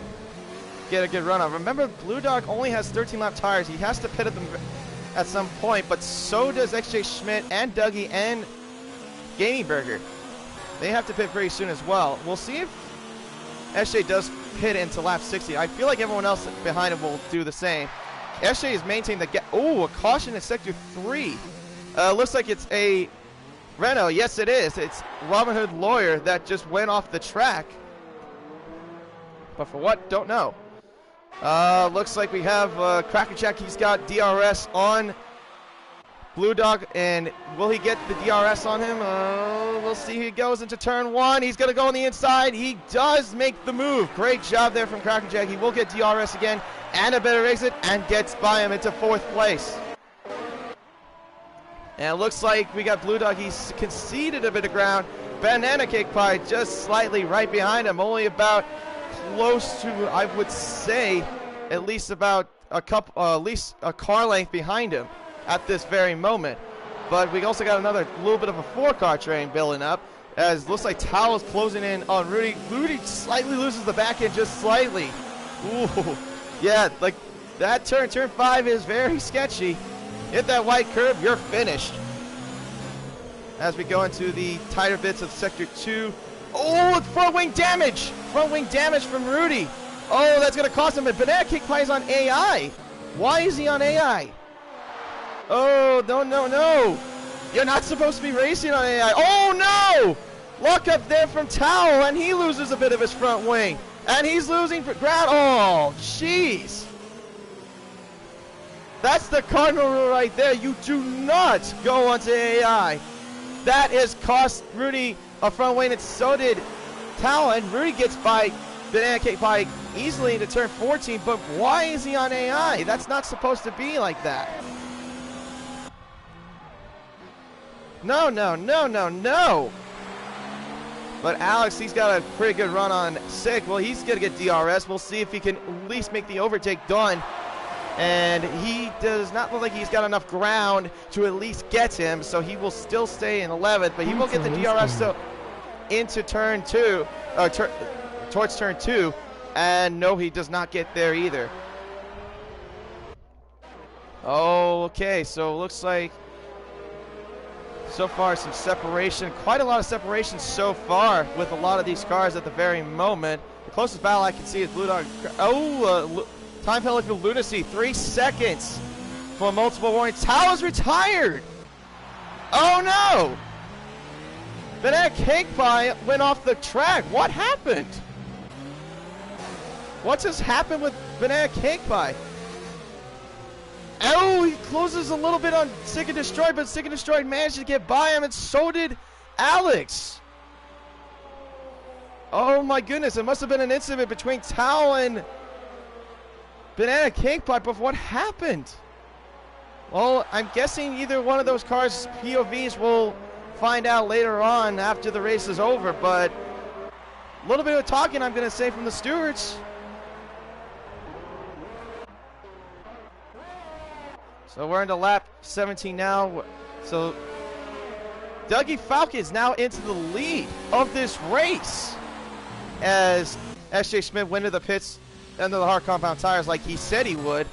a good run on. Remember, Blue Dog only has 13-lap tires. He has to pit at them at some point, but so does XJ Schmidt and Dougie and Gaming Burger. They have to pit pretty soon as well. We'll see if SJ does pit into lap 60. I feel like everyone else behind him will do the same. SJ is maintaining the gap. Oh, a caution in Sector 3. Looks like it's a Renault. Yes, it is. It's Robin Hood Lawyer that just went off the track. But for what? Don't know. Looks like we have Cracker Jack. He's got DRS on Blue Dog, and will he get the DRS on him? We'll see. He goes into turn 1. He's going to go on the inside. He does make the move. Great job there from Cracker Jack. He will get DRS again and a better exit, and gets by him into 4th place. And it looks like we got Blue Dog. He's conceded a bit of ground. Banana Cake Pie just slightly right behind him, only about close to, I would say, at least about at least a car length behind him at this very moment. But we also got another little bit of a 4-car train building up, as looks like Tao is closing in on Rudy. Rudy slightly loses the back end, just slightly. Ooh, yeah, like that turn 5 is very sketchy. Hit that white curb, you're finished. As we go into the tighter bits of Sector 2. Oh, front wing damage! Front wing damage from Rudy. Oh, that's going to cost him. But Banana Cake Pie is on AI. Why is he on AI? Oh, no. You're not supposed to be racing on AI. Oh, no! Lock up there from Tao, and he loses a bit of his front wing. And he's losing ground. Oh, jeez. That's the cardinal rule right there. You do not go onto AI. That is cost Rudy a front wing, and so did Talon. Rudy gets by Banana Cake Pie easily into turn 14, but why is he on AI? That's not supposed to be like that. No, no, no, no, no. But Alex, he's got a pretty good run on Sick. Well, he's going to get DRS. We'll see if he can at least make the overtake done. And he does not look like he's got enough ground to at least get him, so he will still stay in 11th, but he will get the DRS still into turn 2, towards turn 2, and no, he does not get there either. Okay, so it looks like so far some separation, quite a lot of separation so far with a lot of these cars at the very moment. The closest battle I can see is Blue Dog. Time penalty for Lunacy, 3 seconds for multiple warnings. Tao's retired. Oh no! Banana Cake Pie went off the track. What happened? What just happened with Banana Cake Pie? Oh, he closes a little bit on Sick and Destroyed, but Sick and Destroyed managed to get by him, and so did Alex. Oh my goodness, it must have been an incident between Tao and Banana Cake Pie, but what happened? Well, I'm guessing either one of those cars' POVs will find out later on after the race is over, but a little bit of talking I'm going to say from the stewards. So we're into lap 17 now. So Dougie Falcon is now into the lead of this race as SJ Smith went to the pits under the hard compound tires like he said he would.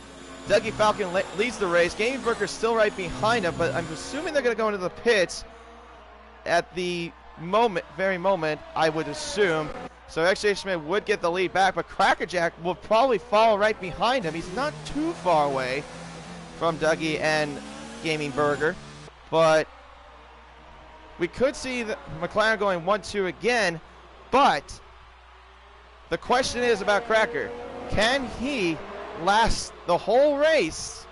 Dougie Falcon leads the race. Gaming Burger's still right behind him, but I'm assuming they're going to go into the pits at the very moment, I would assume. So XJ Smith would get the lead back, but Crackerjack will probably fall right behind him. He's not too far away from Dougie and Gaming Burger, but we could see the McLaren going 1-2 again, but the question is about Cracker. Can he last the whole race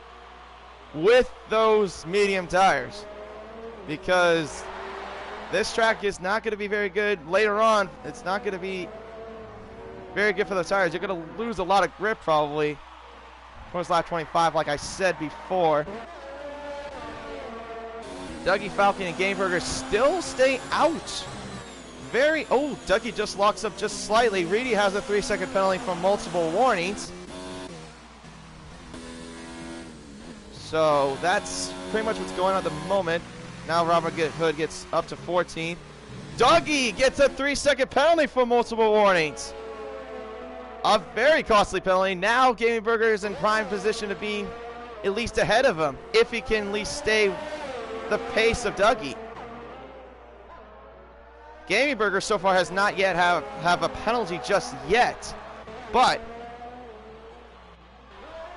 with those medium tires? Because this track is not going to be very good later on. It's not going to be very good for the tires. You're going to lose a lot of grip probably towards lap 25, like I said before. Dougie Falcon and Game Burger still stay out. Dougie just locks up just slightly. Reedy has a 3-second penalty from multiple warnings. So that's pretty much what's going on at the moment. Now Robert Hood gets up to 14th. Dougie gets a 3-second penalty for multiple warnings. A very costly penalty. Now Gaming Burger is in prime position to be at least ahead of him, if he can at least stay the pace of Dougie. Gaming Burger so far has not yet have a penalty just yet, but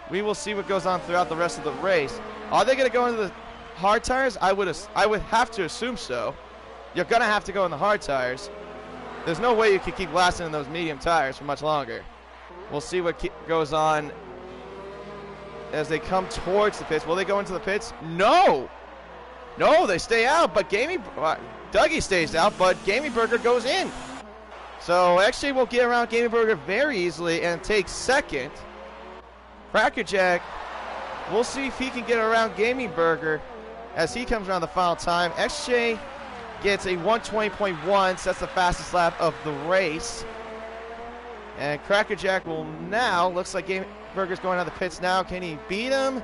we will see what goes on throughout the rest of the race. Are they going to go into the hard tires? I would have to assume so. You're going to have to go in the hard tires. There's no way you could keep lasting in those medium tires for much longer. We'll see what goes on as they come towards the pits. Will they go into the pits? No! No, they stay out, but Dougie stays out, but Gaming Burger goes in. So actually we'll get around Gaming Burger very easily and take second. Crackerjack, we'll see if he can get around Gaming Burger as he comes around the final time. XJ gets a 120.1, so that's the fastest lap of the race. And Crackerjack will now, looks like Gaming Burger's going out of the pits now. Can he beat him?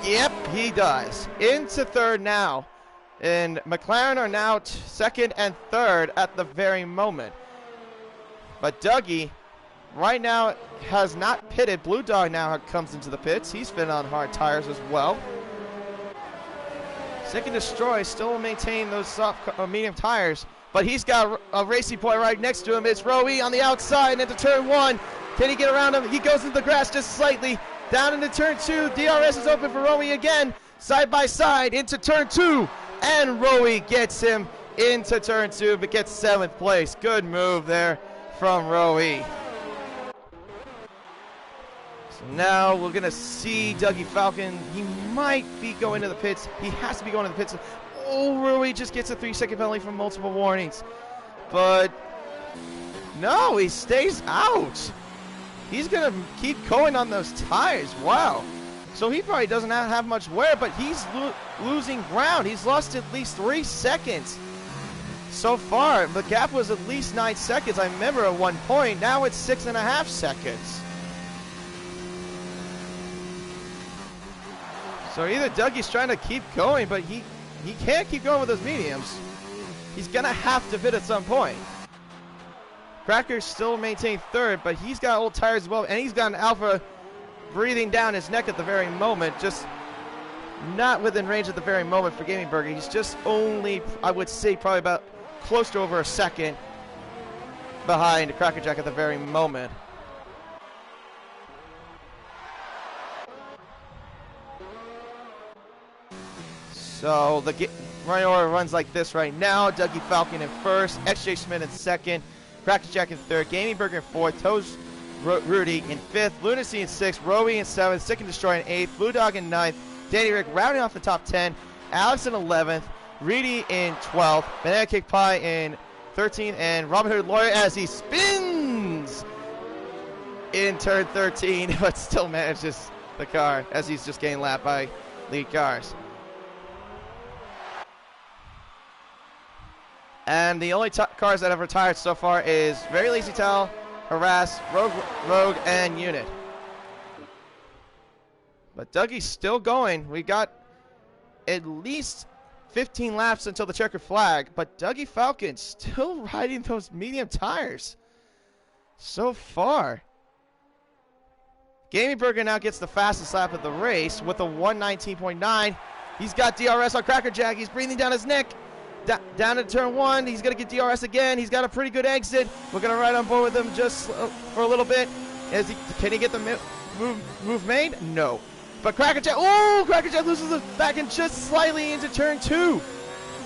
Yep, he does. Into third now. And McLaren are now second and third at the very moment. But Dougie right now has not pitted. Blue Dog now comes into the pits. He's been on hard tires as well. Sick and Destroy still maintain those soft medium tires, but he's got a racing boy right next to him. It's Roe on the outside into turn 1. Can he get around him? He goes into the grass just slightly. Down into turn 2. DRS is open for Roe again. Side by side into turn 2. And Roe gets him into turn 2, but gets 7th place. Good move there from Roe. So now we're going to see Dougie Falcon. He might be going to the pits. He has to be going to the pits. Oh, Rui just gets a 3-second penalty from multiple warnings. But no, he stays out. He's going to keep going on those tires. Wow. So he probably doesn't have much wear, but he's losing ground. He's lost at least 3 seconds so far. The gap was at least 9 seconds. I remember at one point. Now it's 6.5 seconds. So either Dougie's trying to keep going, but he can't keep going with those mediums. He's going to have to pit at some point. Cracker's still maintained third, but he's got old tires as well, and he's got an Alpha breathing down his neck at the very moment, just not within range at the very moment for Gaming Burger. He's just only, I would say, probably about close to over a second behind Crackerjack at the very moment. So the running order runs like this right now. Dougie Falcon in first, XJ Schmidt in second, Crackerjack in third, Gaming Burger in fourth, Toes Rudy in fifth, Lunacy in sixth, Rowie in seventh, Sick and Destroy in eighth, Blue Dog in ninth, Danny Rick rounding off the top 10, Alex in 11th, Reedy in 12th, Banana Cake Pie in 13th, and Robin Hood Lawyer as he spins in turn 13, but still manages the car as he's just getting lapped by lead cars. And the only cars that have retired so far is Very Lazy Towel, Harass, Rogue, and Unit. But Dougie's still going. We got at least 15 laps until the checkered flag, but Dougie Falcon still riding those medium tires so far. Gaming Burger now gets the fastest lap of the race with a 119.9. He's got DRS on Crackerjack. He's breathing down his neck. Down to turn one, he's going to get DRS again. He's got a pretty good exit. We're going to ride on board with him just for a little bit. Can he get the move made? No. But Crackerjack, Crackerjack loses the back end just slightly into turn two.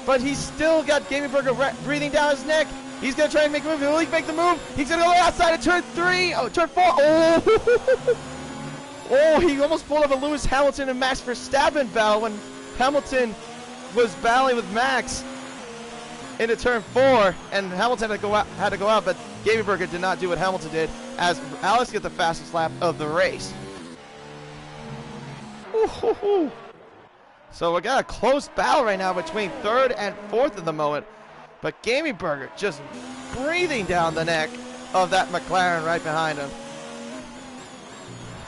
But he's still got Gaming Burger breathing down his neck. He's going to try and make a move. Will he make the move? He's going to go outside of turn three. Oh, turn four. Oh, he almost pulled up a Lewis Hamilton and Max Verstappen battle when Hamilton was battling with Max into turn four, and Hamilton had to go out, but Gaming Burger did not do what Hamilton did, as Alex got the fastest lap of the race. Ooh. So we got a close battle right now between third and fourth at the moment, but Gaming Burger just breathing down the neck of that McLaren right behind him.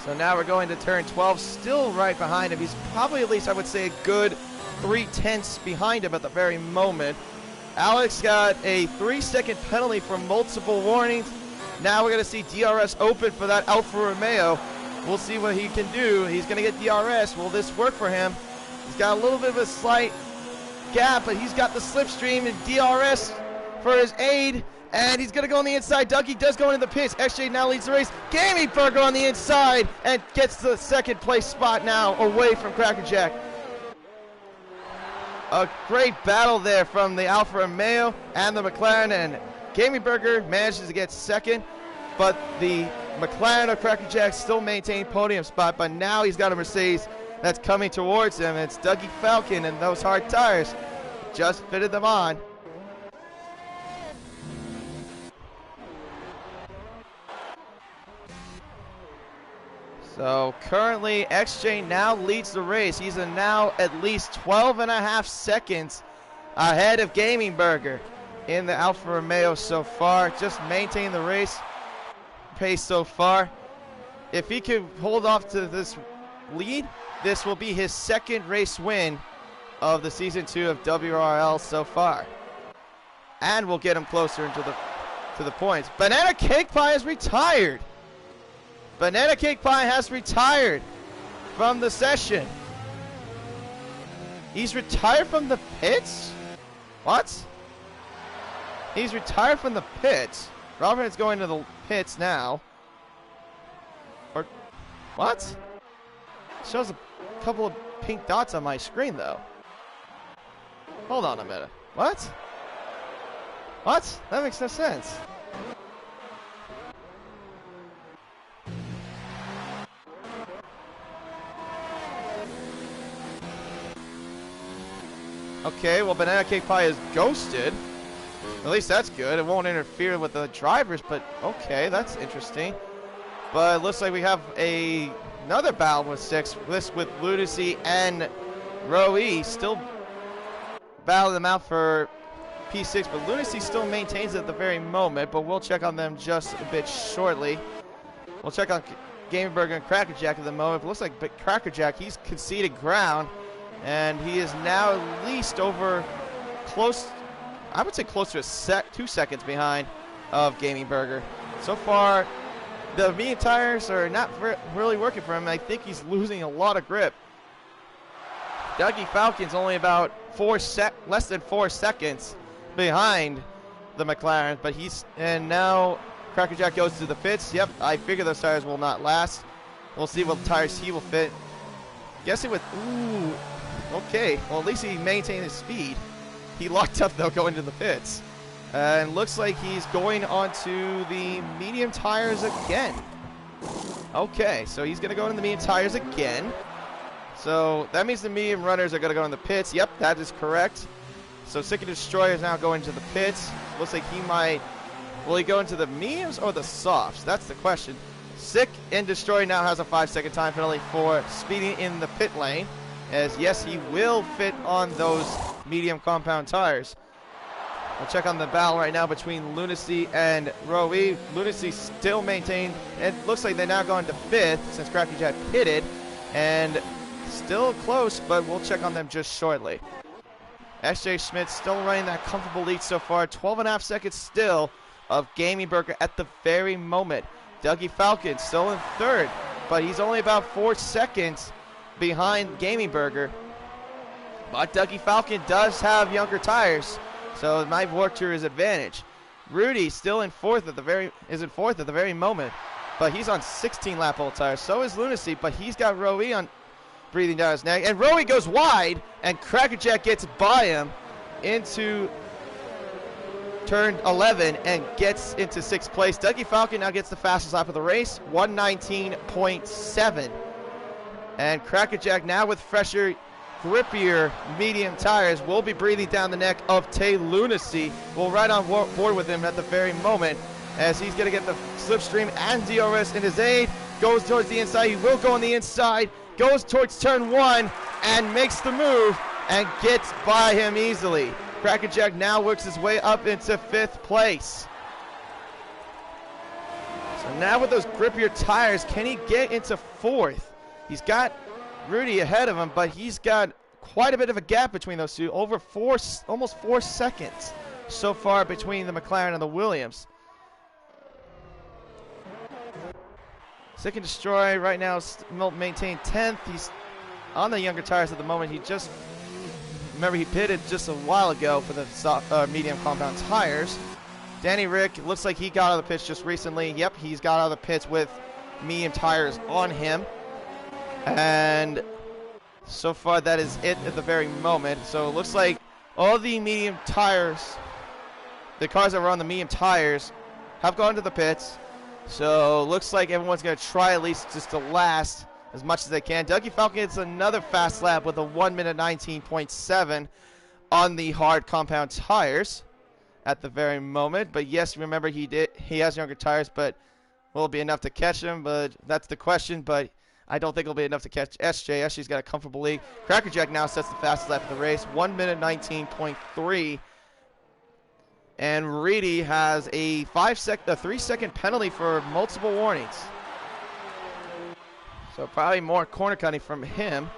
So now we're going to turn 12, still right behind him. He's probably at least, I would say, a good 3/10 behind him at the very moment. Alex got a 3-second penalty for multiple warnings. Now we're going to see DRS open for that Alfa Romeo. We'll see what he can do. He's going to get DRS. Will this work for him? He's got a little bit of a slight gap, but he's got the slipstream and DRS for his aid. And he's going to go on the inside. Dougie does go into the pits. XJ now leads the race. Gaming Burger on the inside and gets the second place spot now away from Crackerjack. A great battle there from the Alfa Romeo and the McLaren, and Gaming Burger manages to get second, but the McLaren of Crackerjack still maintained podium spot, but now he's got a Mercedes that's coming towards him. It's Dougie Falcon, and those hard tires just fitted them on. So currently, XJ now leads the race. He's now at least 12.5 seconds ahead of Gaming Burger in the Alfa Romeo so far. Just maintain the race pace so far. If he could hold off to this lead, this will be his second race win of the season 2 of WRL so far, and will get him closer into the points. Banana Cake Pie is retired. Banana Cake Pie has retired from the session. He's retired from the pits? What? He's retired from the pits. Robert is going to the pits now. Or what? Shows a couple of pink dots on my screen though. Hold on a minute. What? What? That makes no sense. Okay, well, Banana Cake Pie is ghosted. At least that's good. It won't interfere with the drivers, but okay, that's interesting. But it looks like we have another battle with 6. This with Lunacy and Roe still battling them out for P6, but Lunacy still maintains it at the very moment, but we'll check on them just a bit shortly. We'll check on Gaming Burger and Crackerjack at the moment. But it looks like Crackerjack, he's conceded ground, and he is now at least over close, I would say closer to 2 seconds behind of Gaming Burger. So far, the medium tires are not really working for him. I think he's losing a lot of grip. Dougie Falcon's only about less than 4 seconds behind the McLaren, but and now Crackerjack goes to the pits. Yep, I figure those tires will not last. We'll see what tires he will fit. Guessing with, okay, well at least he maintained his speed. He locked up though going to the pits. And looks like he's going onto the medium tires again. Okay, so he's gonna go into the medium tires again. So that means the medium runners are gonna go in the pits. Yep, that is correct. So Sick and Destroy is now going to the pits. Looks like he might, will he go into the mediums or the softs? That's the question. Sick and Destroy now has a 5-second time penalty for speeding in the pit lane. As yes, he will fit on those medium compound tires. We'll check on the battle right now between Lunacy and Roe. Lunacy still maintained. It looks like they're now going to 5th since Crackerjack pitted. And still close, but we'll check on them just shortly. SJ Schmidt still running that comfortable lead so far. 12.5 seconds still of Gaming Burger at the very moment. Dougie Falcon still in 3rd, but he's only about 4 seconds behind Gaming Burger. But Dougie Falcon does have younger tires, so it might work to his advantage. Rudy still in 4th at the very moment, but he's on 16 lap old tires. So is Lunacy, but he's got Roe on breathing down his neck, and Roe goes wide, and Crackerjack gets by him into turn 11 and gets into 6th place. Dougie Falcon now gets the fastest lap of the race, 119.7. And Crackerjack now with fresher, grippier medium tires will be breathing down the neck of Tay Lunacy. We'll ride on board with him at the very moment as he's going to get the slipstream and DRS in his aid. Goes towards the inside. He will go on the inside. Goes towards turn 1 and makes the move and gets by him easily. Crackerjack now works his way up into 5th place. So now with those grippier tires, can he get into 4th? He's got Rudy ahead of him, but he's got quite a bit of a gap between those two, over almost 4 seconds so far between the McLaren and the Williams. Sick and Destroy right now maintained 10th. He's on the younger tires at the moment. Remember he pitted just a while ago for the medium compound tires. Danny Rick looks like he got out of the pits just recently. Yep, he's got out of the pits with medium tires on him. And so far that is it at the very moment. So it looks like all the medium tires, the cars that were on the medium tires, have gone to the pits. So looks like everyone's going to try at least just to last as much as they can. Dougie Falcon gets another fast lap with a 1:19.7 on the hard compound tires at the very moment. But yes, remember he has younger tires, but will it be enough to catch him? But that's the question. But I don't think it'll be enough to catch SJ. SJ's got a comfortable lead. Crackerjack now sets the fastest lap of the race, 1:19.3. And Reedy has a 3-second penalty for multiple warnings. So probably more corner cutting from him.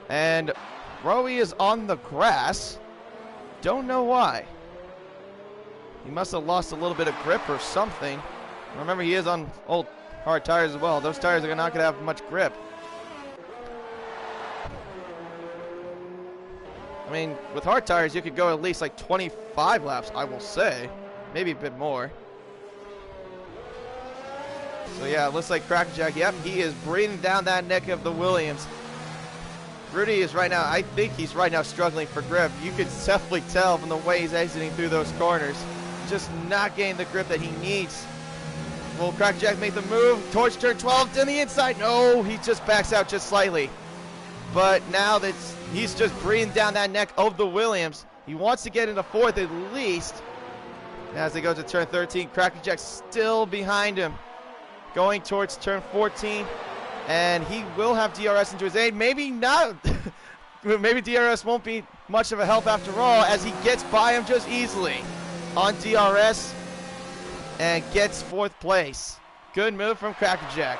And Roe is on the grass. Don't know why. He must have lost a little bit of grip or something. Remember, he is on old hard tires as well. Those tires are not going to have much grip. I mean, with hard tires, you could go at least like 25 laps, I will say. Maybe a bit more. So yeah, it looks like Crackerjack, yep, he is breathing down that neck of the Williams. Rudy is right now, I think he's right now struggling for grip. You could definitely tell from the way he's exiting through those corners. Just not getting the grip that he needs. Will Crackerjack make the move towards turn 12 to the inside? No, he just backs out just slightly. But now that he's just breathing down that neck of the Williams, he wants to get into fourth at least. As they go to turn 13, Crackerjack still behind him, going towards turn 14, and he will have DRS into his aid. Maybe not. Maybe DRS won't be much of a help after all, as he gets by him just easily on DRS and gets fourth place. Good move from Crackerjack.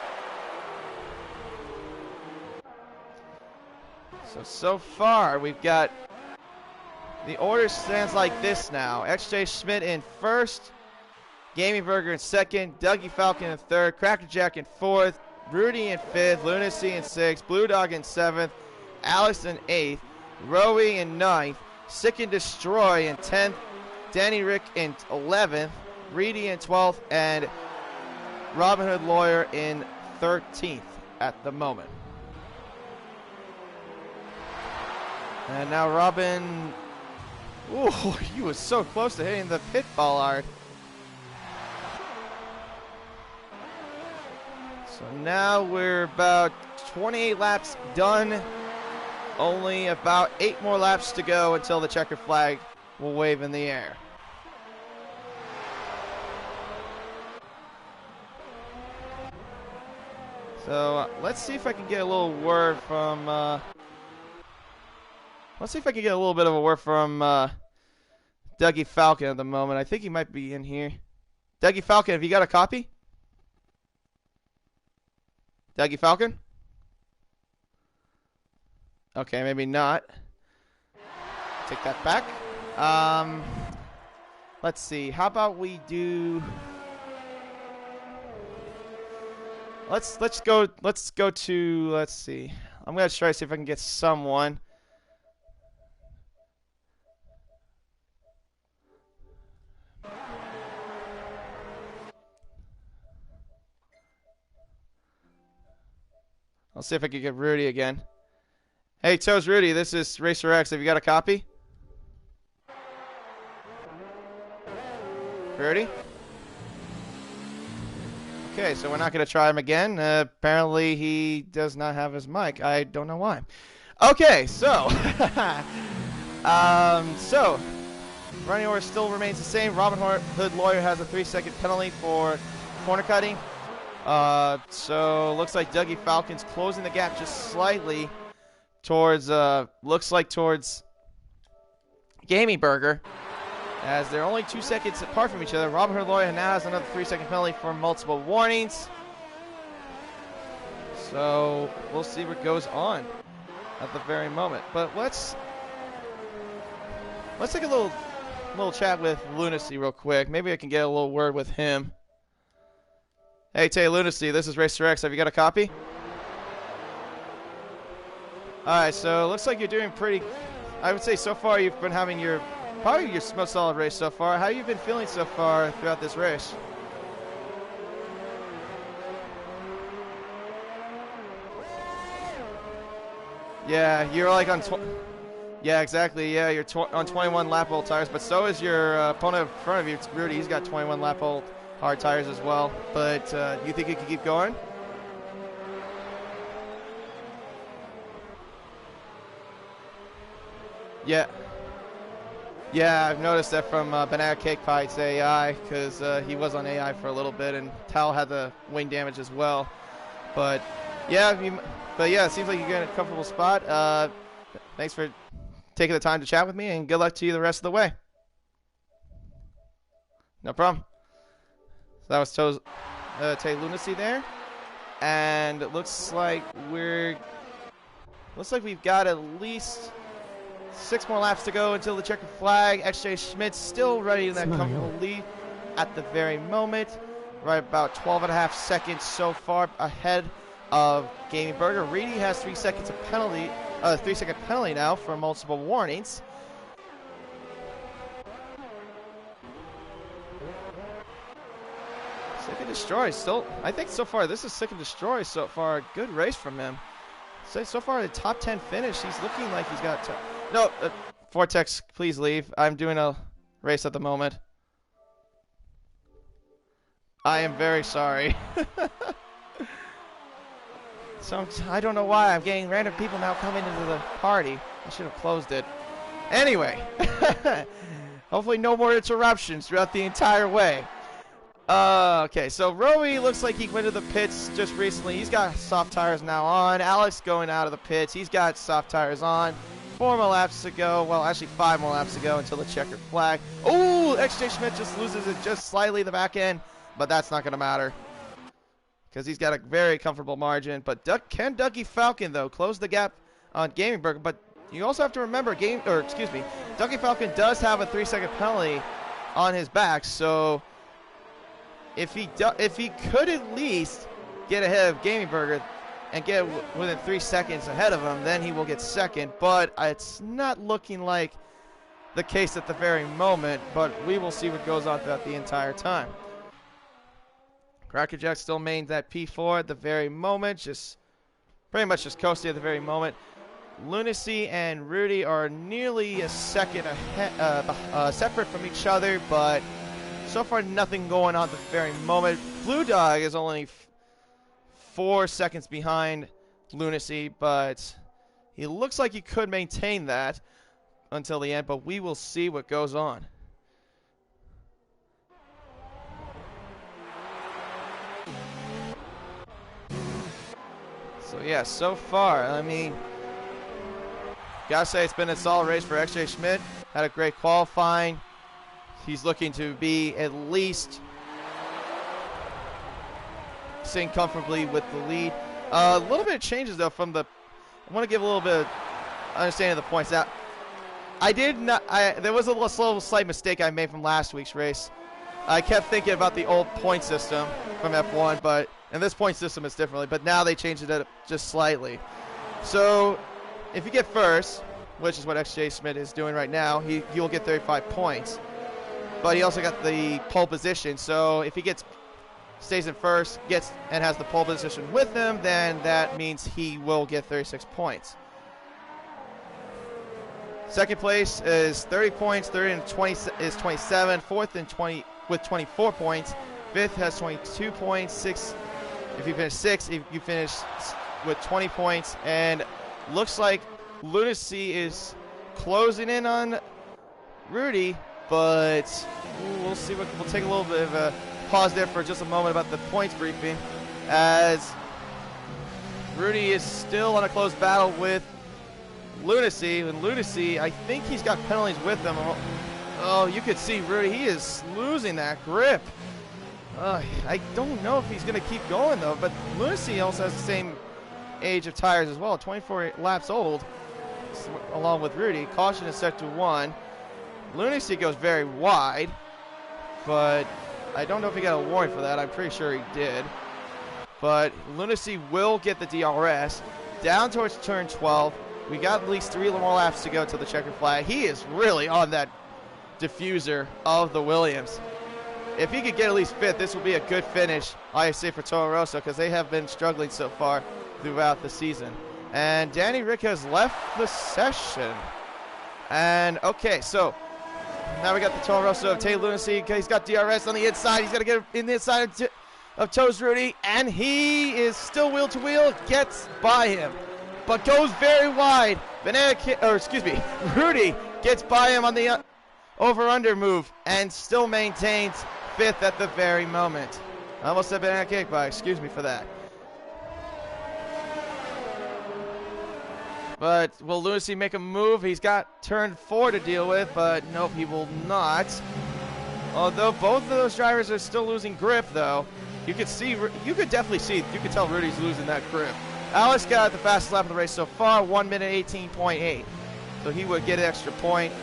So far, we've got the order stands like this now. XJ Schmidt in first, Gaming Burger in second, Dougie Falcon in third, Crackerjack in fourth, Rudy in fifth, Lunacy in sixth, Blue Dog in seventh, Alex in eighth, Rowie in ninth, Sick and Destroy in 10th, Danny Rick in 11th, Reedy in 12th, and Robin Hood Lawyer in 13th at the moment. And now Robin, ooh, he was so close to hitting the pit bollard. So now we're about 28 laps done. Only about 8 more laps to go until the checkered flag will wave in the air. So let's see if I can get a little word from. Let's see if I can get a little bit of a word from Dougie Falcon at the moment. I think he might be in here. Dougie Falcon, have you got a copy? Dougie Falcon? Okay, maybe not. Take that back. Let's see. How about we do? Let's go to. Let's see. I'm gonna try to see if I can get someone. I'll see if I can get Rudy again. Hey, Toes Rudy, this is Racer X. Have you got a copy? Rudy? Okay, so we're not going to try him again. Apparently, he does not have his mic. I don't know why. Okay, so. Running order still remains the same. Robin Hood Lawyer has a 3-second penalty for corner cutting. So looks like Dougie Falcon's closing the gap just slightly towards, towards Gaming Burger, as they're only 2 seconds apart from each other. Robin Hood Lawyer now has another 3-second penalty for multiple warnings. So we'll see what goes on at the very moment. But let's take a little chat with Lunacy real quick. Maybe I can get a little word with him. Hey, Tay Lunacy, this is Racer X. Have you got a copy? Alright, so it looks like you're doing pretty. I would say so far you've been having probably your most solid race so far. How have you been feeling so far throughout this race? Yeah, you're like on. Yeah, exactly. Yeah, you're on 21 lap old tires, but so is your opponent in front of you. It's Rudy. He's got 21 lap old hard tires as well. But you think you can keep going? Yeah. Yeah, I've noticed that from Banana Cake Pie's AI, because he was on AI for a little bit, and Tal had the wing damage as well. But yeah, it seems like you're getting a comfortable spot. Thanks for taking the time to chat with me, and good luck to you the rest of the way. No problem. So that was Tay Lunacy there, and it looks like we've got at least 6 more laps to go until the checkered flag. XJ Schmidt's still running in that comfortable lead at the very moment. Right about 12.5 seconds so far ahead of Gaming Burger. Reedy has 3 seconds of penalty, 3-second penalty now for multiple warnings. Sick and Destroy still. I think so far this is Sick and Destroy so far. Good race from him. So far the top 10 finish. He's looking like he's got. No, Vortex, please leave. I'm doing a race at the moment. I am very sorry. So I don't know why I'm getting random people now coming into the party. I should have closed it. Anyway, hopefully no more interruptions throughout the entire way. Okay, so Rowie looks like he went to the pits just recently. He's got soft tires now on. Alex going out of the pits. He's got soft tires on. 4 more laps to go. Well, actually 5 more laps to go until the checkered flag. Oh, XJ Schmidt just loses it just slightly the back end, but that's not going to matter because he's got a very comfortable margin. But can Dougie Falcon, though, close the gap on Gaming Burger? But you also have to remember, Dougie Falcon does have a 3-second penalty on his back, so if he could at least get ahead of Gaming Burger and get within 3 seconds ahead of him, then he will get second. But it's not looking like the case at the very moment, but we will see what goes on throughout the entire time. Crackerjack still mains that P4 at the very moment, just pretty much just coasting at the very moment. Lunacy and Rudy are nearly a second ahead, separate from each other, but so far nothing going on at the very moment. Blue Dog is only 4 seconds behind Lunacy, but he looks like he could maintain that until the end, but we will see what goes on. So yeah, so far, I mean, gotta say it's been a solid race for XJ Schmidt. Had a great qualifying. He's looking to be at least sitting comfortably with the lead. A little bit of changes though from the. I want to give a little bit of understanding of the points. Now, there was a slight mistake I made from last week's race. I kept thinking about the old point system from F1, and this point system is differently, but now they changed it up just slightly. So if you get first, which is what XJ Schmidt is doing right now, he will get 35 points. But he also got the pole position, so if he stays in first, and has the pole position with him, then that means he will get 36 points. Second place is 30 points. Third and 20 is 27. Fourth and 20 with 24 points. Fifth has 22 points. Sixth, if you finish sixth, you finish with 20 points. And looks like Lunacy is closing in on Rudy, but we'll see. We'll take a little bit of a pause there for just a moment about the points briefing, as Rudy is still on a close battle with Lunacy, and Lunacy, I think he's got penalties with him. Oh, you could see Rudy, he is losing that grip. I don't know if he's going to keep going though, but Lunacy also has the same age of tires as well, 24 laps old, along with Rudy. Caution is set to 1. Lunacy goes very wide, but I don't know if he got a warning for that. I'm pretty sure he did. But Lunacy will get the DRS down towards turn 12. We got at least 3 more laps to go to the checkered flag. He is really on that diffuser of the Williams. If he could get at least 5th, this will be a good finish, I say, for Toro Rosso, because they have been struggling so far throughout the season. And Danny Rick has left the session. And, okay, so now we got the Toro Rosso of Taylor Lunacy. He's got DRS on the inside. He's got to get in the inside of Toes Rudy, and he is still wheel to wheel, gets by him, but goes very wide. Rudy gets by him on the over-under move and still maintains 5th at the very moment. I almost said banana cake pie, excuse me for that. But will Lunacy make a move? He's got turn 4 to deal with, but nope, he will not. Although both of those drivers are still losing grip, though. You could tell Rudy's losing that grip. Alex got the fastest lap of the race so far, 1 minute 18.8. So he would get an extra point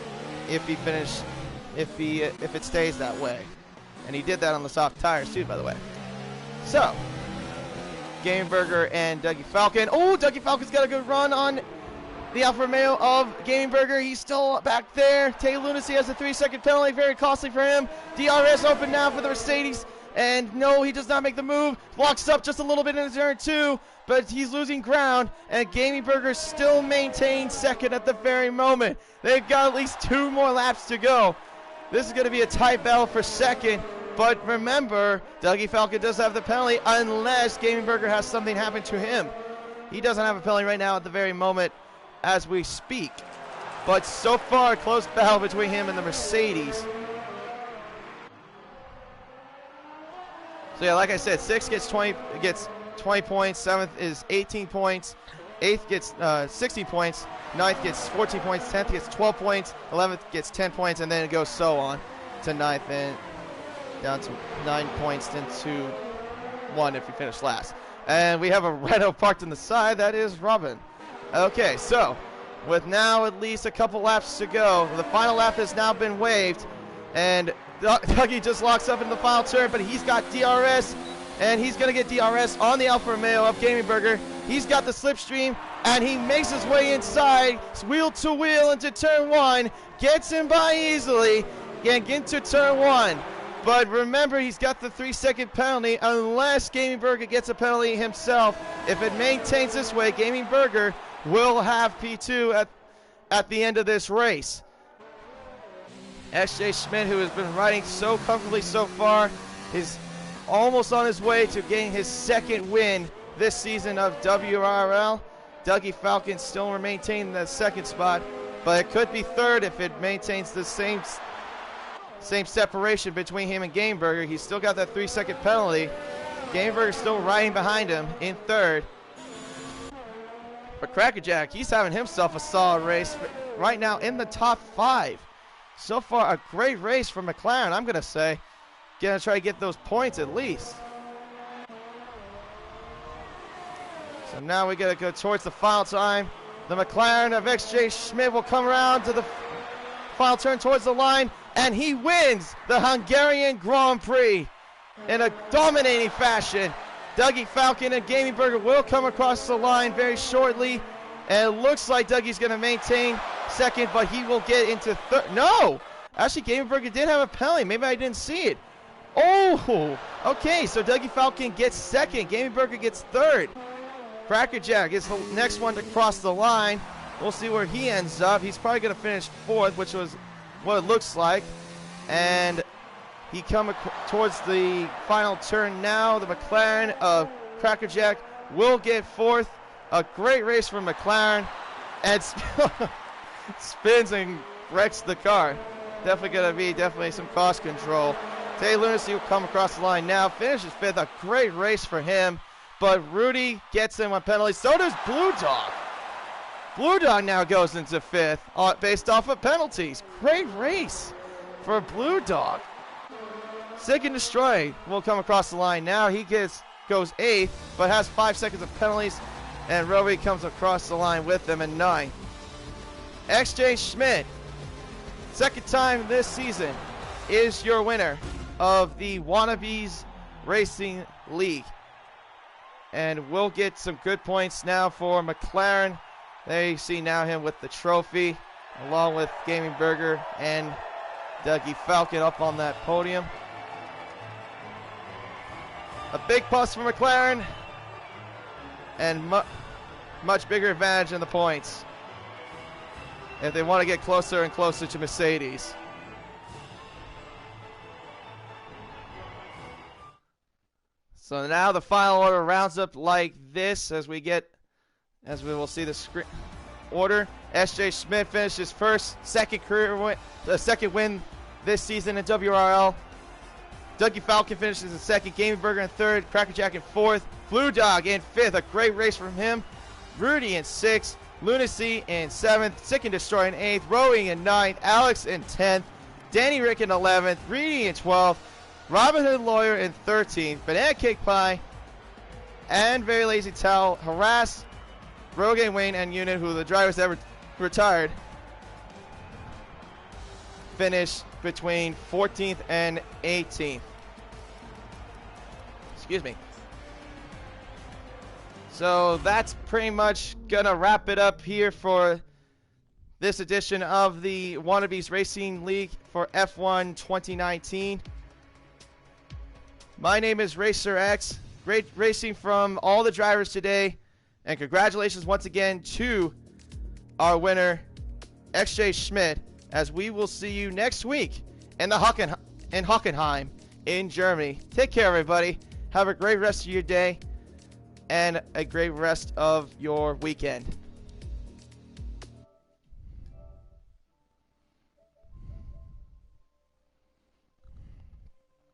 if it stays that way. And he did that on the soft tires too, by the way. So, Gaming Burger and Dougie Falcon. Oh, Dougie Falcon's got a good run on the Alfa Romeo of Gaming Burger. He's still back there. Taylor Lunacy has a 3-second penalty, very costly for him. DRS open now for the Mercedes. And no, he does not make the move. Locks up just a little bit in turn 2, but he's losing ground. And Gaming Burger still maintains 2nd at the very moment. They've got at least 2 more laps to go. This is going to be a tight battle for 2nd. But remember, Dougie Falcon does have the penalty unless Gaming Burger has something happen to him. He doesn't have a penalty right now at the very moment as we speak. But so far, a close battle between him and the Mercedes. So yeah, like I said, 6th gets 20 points, 7th is 18 points, 8th gets 16 points, 9th gets 14 points, 10th gets 12 points, 11th gets 10 points, and then it goes so on to 9th and down to 9 points, then to 1 if you finish last. And we have a Renault parked on the side. That is Robin. Okay, so with now at least a couple laps to go, the final lap has now been waived, and Dougie just locks up in the final turn, but he's got DRS, and he's going to get DRS on the Alfa Romeo of Gaming Burger. He's got the slipstream, and he makes his way inside, wheel to wheel into turn 1, gets him by easily, and into turn 1. But remember, he's got the 3-second penalty unless Gaming Burger gets a penalty himself. If it maintains this way, Gaming Burger will have P2 at the end of this race. SJ Schmidt, who has been riding so comfortably so far, is almost on his way to getting his 2nd win this season of WRL. Dougie Falcon still maintaining the 2nd spot, but it could be 3rd if it maintains the same separation between him and Game Burger. He's still got that 3-second penalty. Game Burger's still riding behind him in 3rd. But Crackerjack, he's having himself a solid race right now in the top 5. So far, a great race for McLaren, I'm going to say. Going to try to get those points at least. So now we got to go towards the final time. The McLaren of XJ Schmidt will come around to the final turn towards the line, and he wins the Hungarian Grand Prix in a dominating fashion. Dougie Falcon and Gaming Burger will come across the line very shortly, and it looks like Dougie's going to maintain 2nd, but he will get into 3rd. No! Actually, Gaming Burger did have a penalty. Maybe I didn't see it. Oh! Okay, so Dougie Falcon gets 2nd. Gaming Burger gets 3rd. Crackerjack is the next one to cross the line. We'll see where he ends up. He's probably going to finish 4th, which was what it looks like. And he comes towards the final turn now. The McLaren of Crackerjack will get 4th. A great race for McLaren. And spins and wrecks the car. Definitely going to be some cost control. Tay Lunacy will come across the line now. Finishes 5th. A great race for him. But Rudy gets him on penalty. So does Blue Dog. Blue Dog now goes into 5th based off of penalties. Great race for Blue Dog. Sick and Destroy will come across the line now. He goes 8th, but has 5 seconds of penalties. And Roby comes across the line with them in 9th. XJ Schmidt, 2nd time this season, is your winner of the Wannabes Racing League. And we'll get some good points now for McLaren. There you see now him with the trophy, along with Gaming Burger and Dougie Falcon up on that podium. A big plus for McLaren, and much bigger advantage in the points if they want to get closer and closer to Mercedes. So now the final order rounds up like this as we will see the screen order. SJ Schmidt finishes 1st, 2nd career win, the 2nd win this season in WRL. Dougie Falcon finishes in 2nd, Gaming Burger in 3rd, Crackerjack in 4th, Blue Dog in 5th, a great race from him. Rudy in 6th, Lunacy in 7th, Sick and Destroy in 8th, Rowing in 9th, Alex in 10th, Danny Rick in 11th, Reedy in 12th, Robin Hood Lawyer in 13th, Banana Cake Pie, and Very Lazy Towel, Harass, Rogaine Wayne, and Unit, who the drivers ever retired, finished between 14th and 18th. Excuse me. So that's pretty much gonna wrap it up here for this edition of the Wannabes Racing League for F1 2019. My name is Racer X. Great racing from all the drivers today, and congratulations once again to our winner, XJ Schmidt, as we will see you next week in Hockenheim in Germany. Take care, everybody. Have a great rest of your day. and a great rest of your weekend.